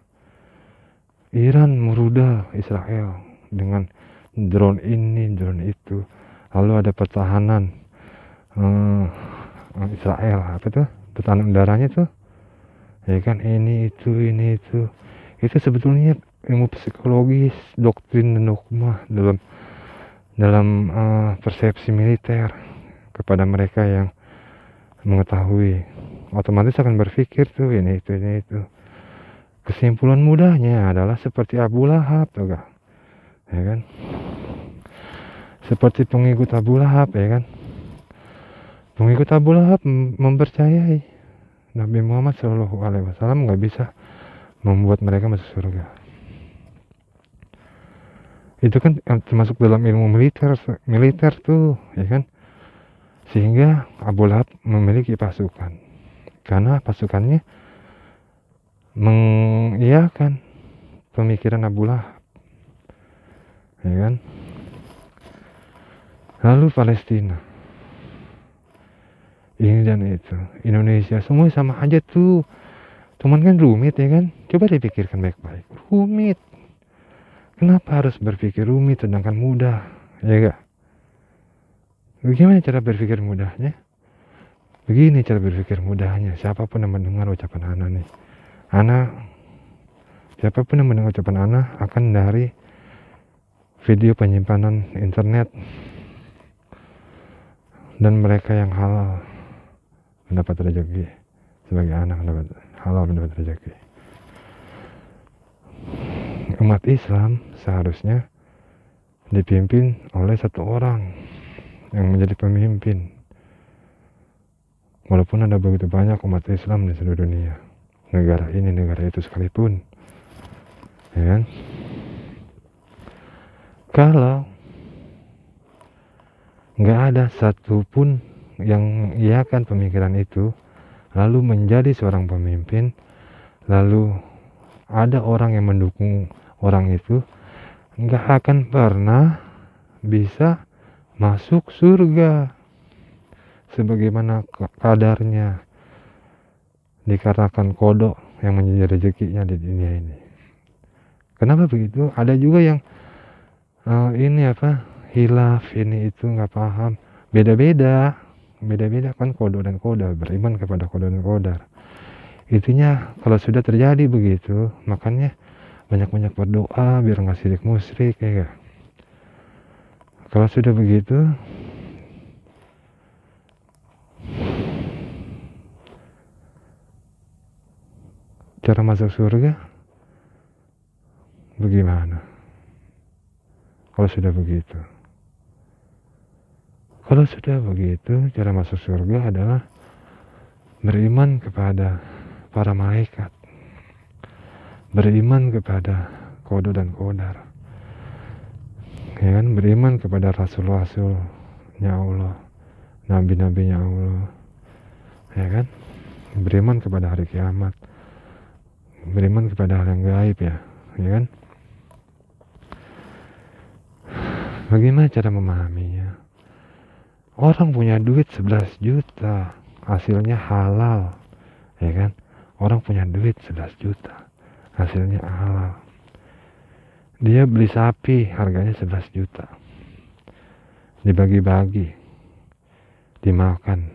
Iran merudal Israel dengan drone ini, drone itu, lalu ada pertahanan Israel, apa tuh, pertahanan udaranya tuh, ya kan, ini itu sebetulnya ilmu psikologis, doktrin dan dogma dalam persepsi militer kepada mereka yang mengetahui, otomatis akan berpikir tuh ini itu. Kesimpulan mudahnya adalah seperti Abu Lahab tuh gak, ya kan, seperti pengikut Abu Lahab, ya kan, pengikut Abu Lahab mempercayai Nabi Muhammad SAW nggak bisa membuat mereka masuk surga. Itu kan termasuk dalam ilmu militer tuh, ya kan, sehingga Abu Lahab memiliki pasukan karena pasukannya mengiyakan pemikiran Abu Lahab, ya kan. Lalu Palestina, ini dan itu, Indonesia, semua sama aja tuh, cuman kan rumit, ya kan. Coba dipikirkan baik-baik, rumit. Kenapa harus berpikir rumit sedangkan mudah, ya gak? Bagaimana cara berpikir mudahnya? Begini cara berpikir mudahnya, siapapun yang mendengar ucapan Ana nih, siapapun yang mendengar ucapan Ana akan dari video penyimpanan internet, dan mereka yang halal mendapat rezeki, sebagai anak mendapat rezeki. Umat Islam seharusnya dipimpin oleh satu orang yang menjadi pemimpin, walaupun ada begitu banyak umat Islam di seluruh dunia, negara ini negara itu sekalipun, ya kan. Kalau nggak ada satupun yang iakan pemikiran itu, lalu menjadi seorang pemimpin, lalu ada orang yang mendukung orang itu, nggak akan pernah bisa masuk surga sebagaimana kadarnya, dikarenakan kodok yang menjadi rezekinya di dunia ini. Kenapa begitu? Ada juga yang hilaf, ini itu nggak paham, beda-beda kan kodok dan kodar, beriman kepada kodok dan kodar. Intinya kalau sudah terjadi begitu, makanya banyak-banyak berdoa biar nggak syirik musyrik, ya gak? Kalau sudah begitu, cara masuk surga bagaimana? Kalau sudah begitu, cara masuk surga adalah beriman kepada para malaikat, beriman kepada kodok dan kodar, ya kan, beriman kepada rasul-rasulnya Allah, nabi-nabinya Allah, ya kan, beriman kepada hari kiamat, beriman kepada hal yang gaib, ya kan. Bagaimana cara memahaminya? Orang punya duit 11 juta, hasilnya halal, ya kan. Orang punya duit 11 juta, hasilnya halal. Dia beli sapi, harganya 11 juta. Dibagi-bagi, dimakan.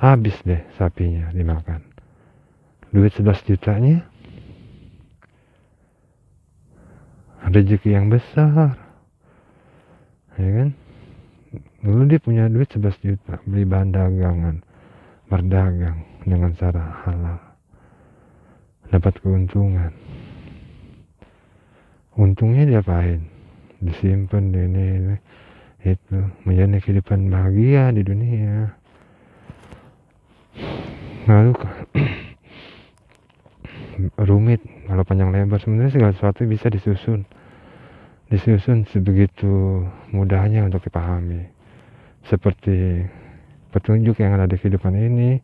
Habis deh sapinya dimakan. Duit 11 jutanya, rezeki yang besar, ya kan. Dulu dia punya duit 11 juta, beli bahan dagangan, berdagang dengan cara halal, dapat keuntungan. Untungnya diapain? Disimpan, ini, itu menjalani kehidupan bahagia di dunia. Lalu rumit kalau panjang lebar, sebenarnya segala sesuatu bisa disusun sebegitu mudahnya untuk dipahami, seperti petunjuk yang ada di kehidupan ini,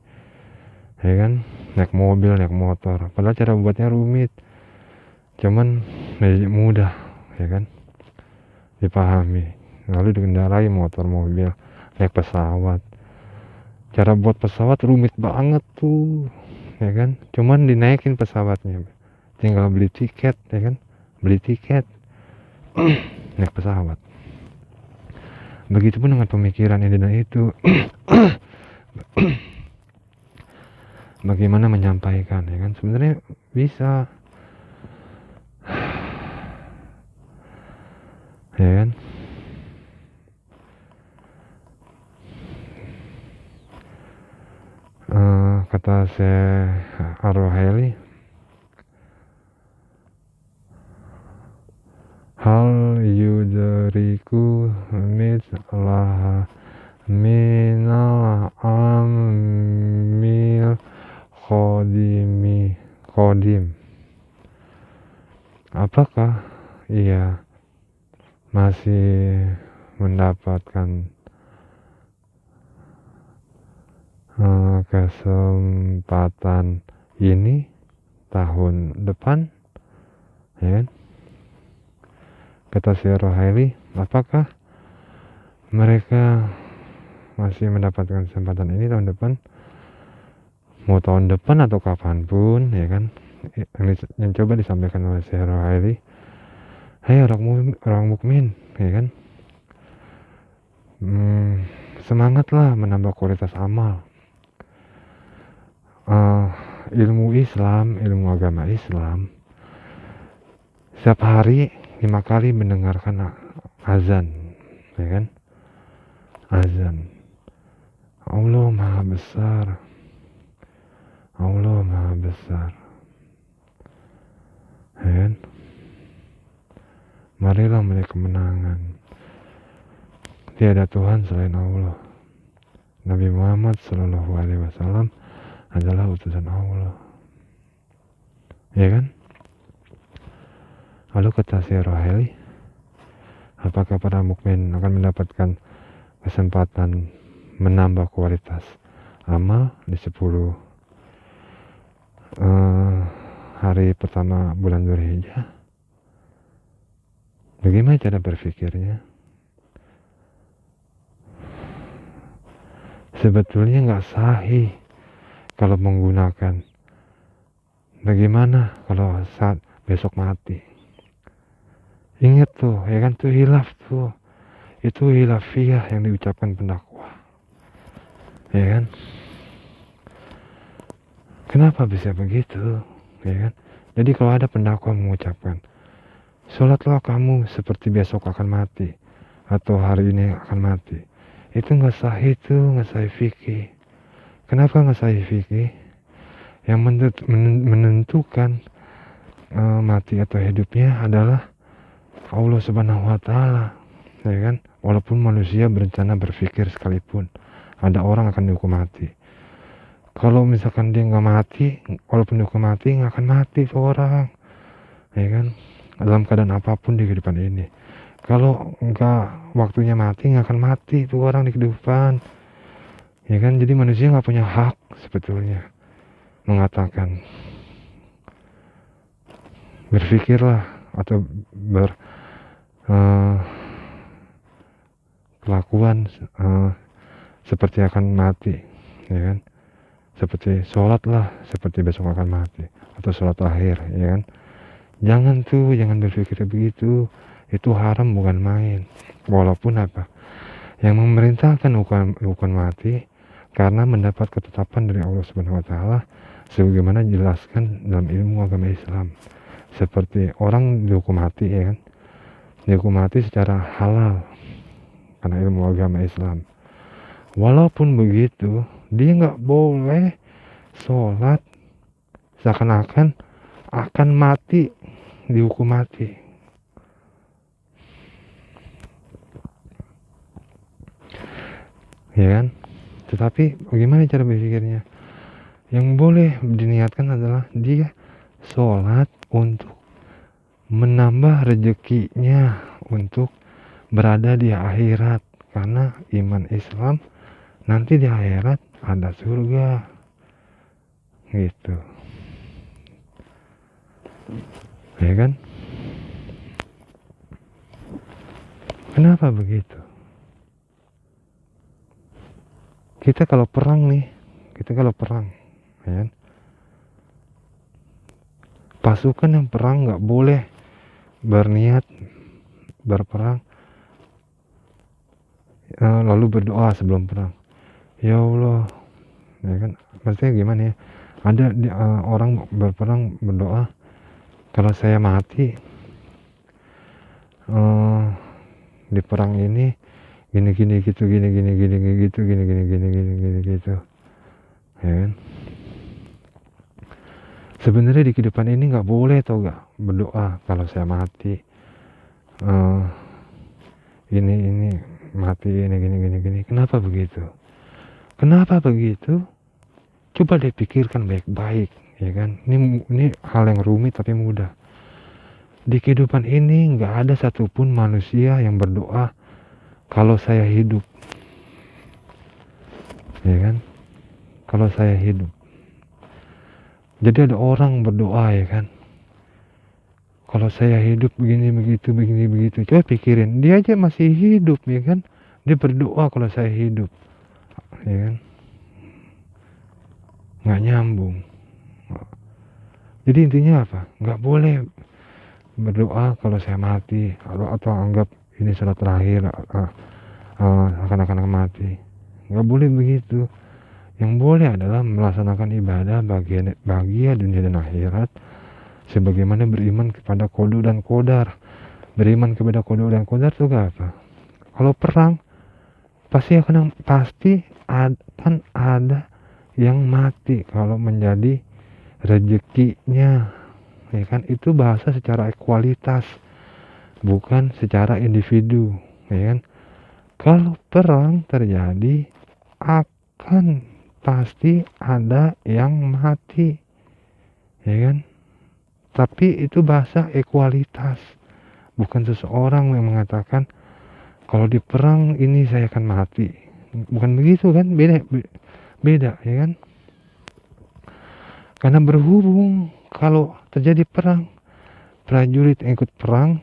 ya kan, naik mobil, naik motor, padahal cara buatnya rumit, cuman mudah, ya kan, dipahami. Lalu dikendarai motor, mobil, naik pesawat, cara buat pesawat rumit banget tuh, ya kan, cuman dinaikin pesawatnya, tinggal beli tiket, ya kan, beli tiket naik pesawat. Begitupun dengan pemikiran ini dan itu. Bagaimana menyampaikan, ya kan, sebenarnya bisa, ya kan. Kata Syekh Ar-Ruhaili, hal yudriku mitlaha minal amil kodim, apakah ia masih mendapatkan kesempatan ini tahun depan, ya kan? Kata Syekh Ar-Ruhaili, apakah mereka masih mendapatkan kesempatan ini tahun depan, mau tahun depan atau kapanpun, ya kan, yang coba disampaikan oleh Syekh Ar-Ruhaili. Hai orang mukmin, ya kan, semangatlah menambah kualitas amal. Ilmu Islam, ilmu agama Islam, setiap hari 5 kali mendengarkan azan, ya kan, azan. Allah Maha Besar, Allah Maha Besar, ya kan. Marilah meraih kemenangan. Tiada Tuhan selain Allah. Nabi Muhammad SAW adalah utusan Allah, ya kan. Lalu kata Syekh Ar-Ruhaili, apakah para mukmin akan mendapatkan kesempatan menambah kualitas amal di 10 hari pertama bulan Dzulhijjah? Bagaimana cara berpikirnya? Sebetulnya nggak sahih kalau menggunakan. Bagaimana kalau saat besok mati? Ingat tuh, ya kan, tuh hilaf tuh, itu hilafiyah yang diucapkan pendakwah, ya kan. Kenapa bisa begitu, ya kan? Jadi kalau ada pendakwah mengucapkan, sholatlah kamu seperti besok akan mati, atau hari ini akan mati, itu nggak sahih tuh, nggak sahih fikih. Kenapa nggak sahih fikih? Yang menentukan mati atau hidupnya adalah Allah Subhanahu wa Ta'ala, ya kan. Walaupun manusia berencana berpikir sekalipun, ada orang akan dihukum mati. Kalau misalkan dia nggak mati, walaupun dihukum mati, nggak akan mati tuh orang, ya kan, dalam keadaan apapun di kehidupan ini. Kalau nggak waktunya mati, nggak akan mati tuh orang di kehidupan, ya kan. Jadi manusia nggak punya hak sebetulnya mengatakan berpikirlah atau kelakuan seperti akan mati, ya kan. Seperti sholatlah seperti besok akan mati, atau sholat akhir, ya kan. Jangan berpikir begitu, itu haram bukan main. Walaupun apa yang memerintahkan hukuman mati karena mendapat ketetapan dari Allah Subhanahu wa Ta'ala, sebagaimana dijelaskan dalam ilmu agama Islam. Seperti orang dihukum mati, ya kan, dihukum mati secara halal karena ilmu agama Islam. Walaupun begitu, dia nggak boleh sholat seakan-akan akan mati, dihukum mati. ya kan? Tetapi bagaimana cara berpikirnya? Yang boleh diniatkan adalah dia sholat untuk menambah rezekinya, untuk berada di akhirat, karena iman Islam nanti di akhirat ada surga, gitu, ya kan? Kenapa begitu? Kita kalau perang, ya kan? Pasukan yang perang nggak boleh berniat berperang lalu berdoa sebelum perang. Ya Allah, ya kan? Maksudnya gimana ya? Ada orang berperang berdoa, kalau saya mati di perang ini gini gitu, gini gitu, gini gitu, ya kan? Sebenarnya di kehidupan ini nggak boleh, tau gak, berdoa kalau saya mati ini mati gini. Kenapa begitu? Coba deh pikirkan baik-baik, ya kan? Ini hal yang rumit tapi mudah. Di kehidupan ini nggak ada satupun manusia yang berdoa kalau saya hidup, ya kan? Kalau saya hidup. Jadi ada orang berdoa, ya kan? Kalau saya hidup begini begitu. Coba pikirin, dia aja masih hidup, ya kan? Dia berdoa kalau saya hidup, ya kan? Nggak nyambung. Jadi intinya apa? Nggak boleh berdoa kalau saya mati, atau anggap ini salat terakhir, akan mati. Nggak boleh begitu. Yang boleh adalah melaksanakan ibadah bahagia dunia dan akhirat, sebagaimana beriman kepada qada dan qadar. Beriman kepada qada dan qadar itu apa? Kalau perang pasti akan ada yang mati kalau menjadi rezekinya, ya kan? Itu bahasa secara ekualitas, bukan secara individu, ya kan? Kalau perang terjadi akan pasti ada yang mati, ya kan? Tapi itu bahasa ekualitas, bukan seseorang yang mengatakan kalau di perang ini saya akan mati. Bukan begitu kan? Beda, ya kan? Karena berhubung kalau terjadi perang, prajurit yang ikut perang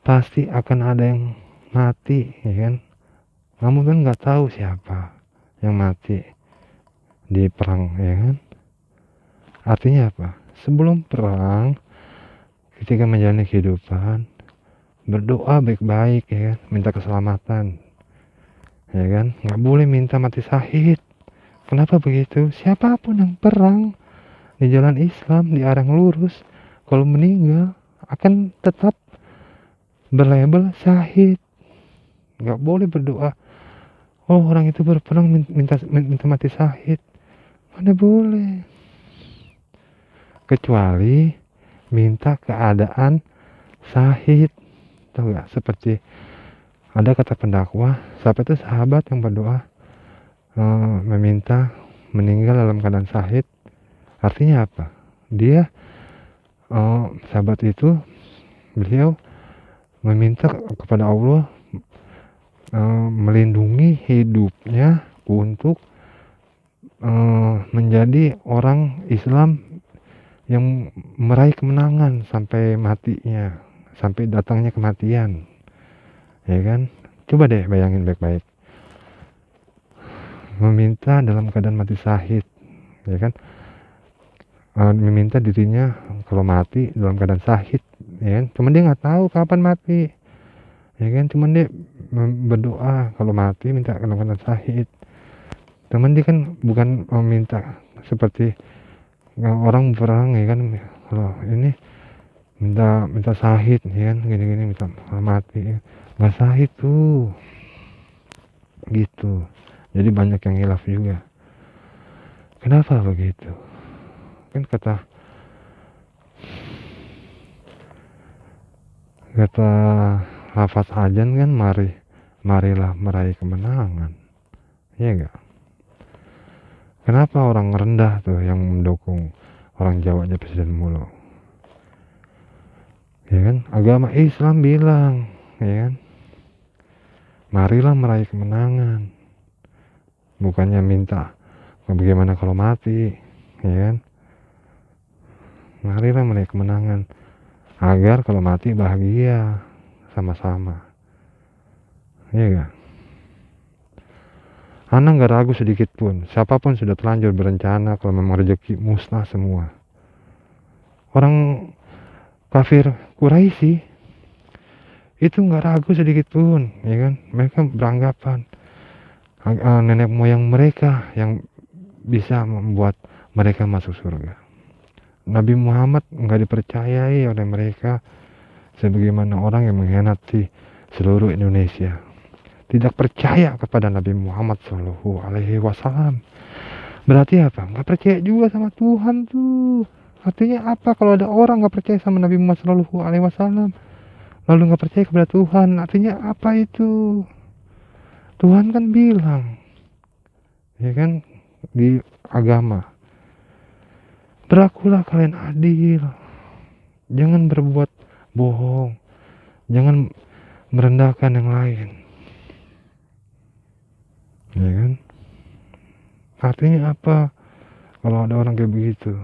pasti akan ada yang mati, ya kan? Kamu kan nggak tahu siapa yang mati di perang, ya kan? Artinya apa? Sebelum perang, ketika menjalani kehidupan, berdoa baik-baik, ya kan? Minta keselamatan, ya kan? Nggak boleh minta mati syahid. Kenapa begitu? Siapapun yang perang di jalan Islam, di arah yang lurus, kalau meninggal akan tetap berlabel syahid. Nggak boleh berdoa, oh orang itu berperang minta mati syahid. Mana boleh. Kecuali minta keadaan syahid. Tahu gak? Seperti ada kata pendakwah, siapa itu sahabat yang berdoa meminta meninggal dalam keadaan syahid. Artinya apa? Dia sahabat itu, beliau meminta kepada Allah melindungi hidupnya untuk menjadi orang Islam yang meraih kemenangan sampai matinya, sampai datangnya kematian, ya kan? Coba deh bayangin baik-baik, meminta dalam keadaan mati syahid, ya kan? Meminta dirinya kalau mati dalam keadaan syahid, ya kan? Cuman dia nggak tahu kapan mati, ya kan? Cuman dia berdoa kalau mati minta dalam keadaan syahid. Teman dia kan bukan meminta seperti orang perang, ya kan? Kalau ini minta syahid, ya kan? Gini minta mati, ya. Nggak syahid tuh, gitu. Jadi banyak yang hilaf juga. Kenapa begitu? Kan kata hafaz ajan kan, mari marilah meraih kemenangan. Iya gak? Kenapa orang rendah tuh yang mendukung orang Jawa jadi presiden mulu? Ya kan? Agama Islam bilang, ya kan? Marilah meraih kemenangan. Bukannya minta bagaimana kalau mati, ya kan? Marilah meraih kemenangan agar kalau mati bahagia sama-sama. Iya gak? Ana gak ragu sedikit pun, siapapun sudah terlanjur berencana kalau memang rezeki musnah semua. Orang kafir Quraisy itu gak ragu sedikit pun, ya kan? Mereka beranggapan nenek moyang mereka yang bisa membuat mereka masuk surga. Nabi Muhammad gak dipercayai oleh mereka sebagaimana orang yang mengkhianati seluruh Indonesia. Tidak percaya kepada Nabi Muhammad Shallallahu Alaihi Wasallam. Berarti apa? Nggak percaya juga sama Tuhan tuh. Artinya apa? Kalau ada orang nggak percaya sama Nabi Muhammad Shallallahu Alaihi Wasallam, lalu nggak percaya kepada Tuhan, artinya apa itu? Tuhan kan bilang, ya kan, di agama, berlakulah kalian adil, jangan berbuat bohong, jangan merendahkan yang lain. Ya kan? Artinya apa kalau ada orang kayak begitu?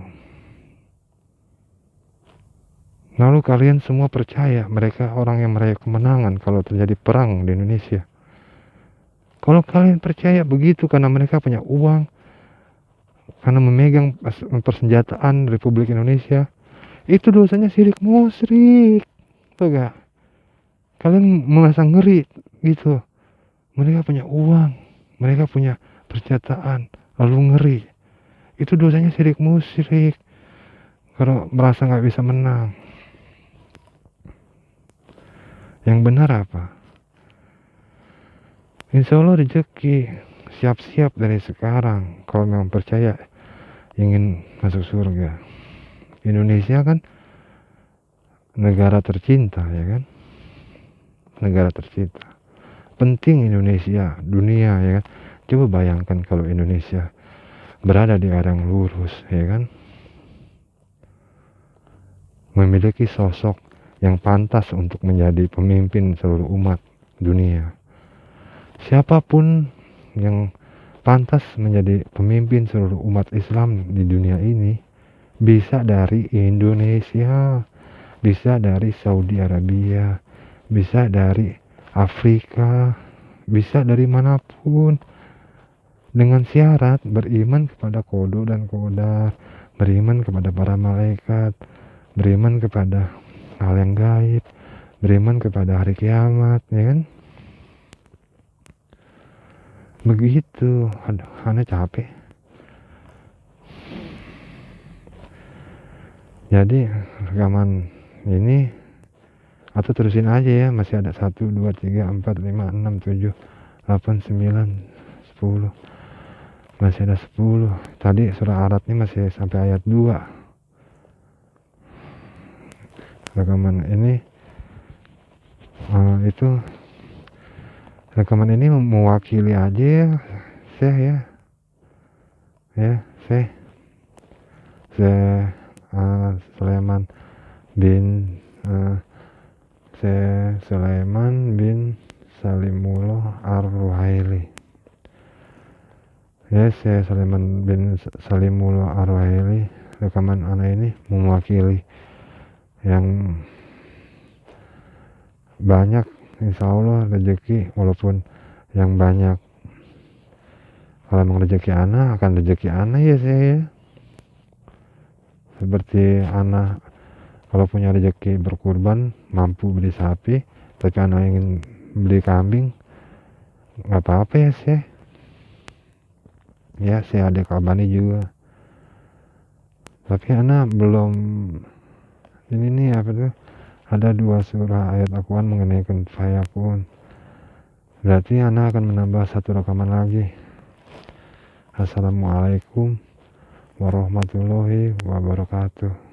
Lalu kalian semua percaya mereka orang yang meraih kemenangan kalau terjadi perang di Indonesia. Kalau kalian percaya begitu karena mereka punya uang, karena memegang persenjataan Republik Indonesia, itu dosanya syirik musyrik. Tuh gak? Kalian merasa ngeri gitu. Mereka punya uang, mereka punya persenjataan, lalu ngeri. Itu dosanya syirik musyrik. Kalau merasa gak bisa menang. Yang benar apa? Insya Allah rezeki. Siap-siap dari sekarang kalau memang percaya ingin masuk surga. Indonesia kan negara tercinta, ya kan? Negara tercinta. Penting Indonesia, dunia, ya kan? Coba bayangkan kalau Indonesia berada di arah yang lurus, ya kan? Memiliki sosok yang pantas untuk menjadi pemimpin seluruh umat dunia. Siapapun yang pantas menjadi pemimpin seluruh umat Islam di dunia ini bisa dari Indonesia, bisa dari Saudi Arabia, bisa dari Afrika, bisa dari manapun, dengan syarat beriman kepada kodo dan kodar, beriman kepada para malaikat, beriman kepada hal yang gaib, beriman kepada hari kiamat, ya kan? Begitu. Aduh, aneh capek. Jadi rekaman ini atau terusin aja ya, masih ada 1, 2, 3, 4, 5, 6, 7, 8, 9, 10, masih ada 10. Tadi surah Arad ini masih sampai ayat 2. Rekaman ini itu rekaman ini mewakili aja ya, Syekh Sulaiman bin Syekh Sulaiman bin Salimullah Ar-Ruhaili. Ya, Syekh Sulaiman bin Salimullah Ar-Ruhaili. Rekaman anak ini mewakili yang banyak, insya Allah rezeki, walaupun yang banyak. Kalau emang rezeki anak, akan rezeki anak ya saya. Seperti anak kalau punya rezeki berkurban, mampu beli sapi, tapi anak ingin beli kambing, nggak apa-apa ya saya. Ya, saya ada kabani juga. Tapi anak belum ini nih apa tuh? Ada 2 surah ayat Al-Quran mengenai kun fayakun. Berarti anak akan menambah 1 rekaman lagi. Assalamualaikum warahmatullahi wabarakatuh.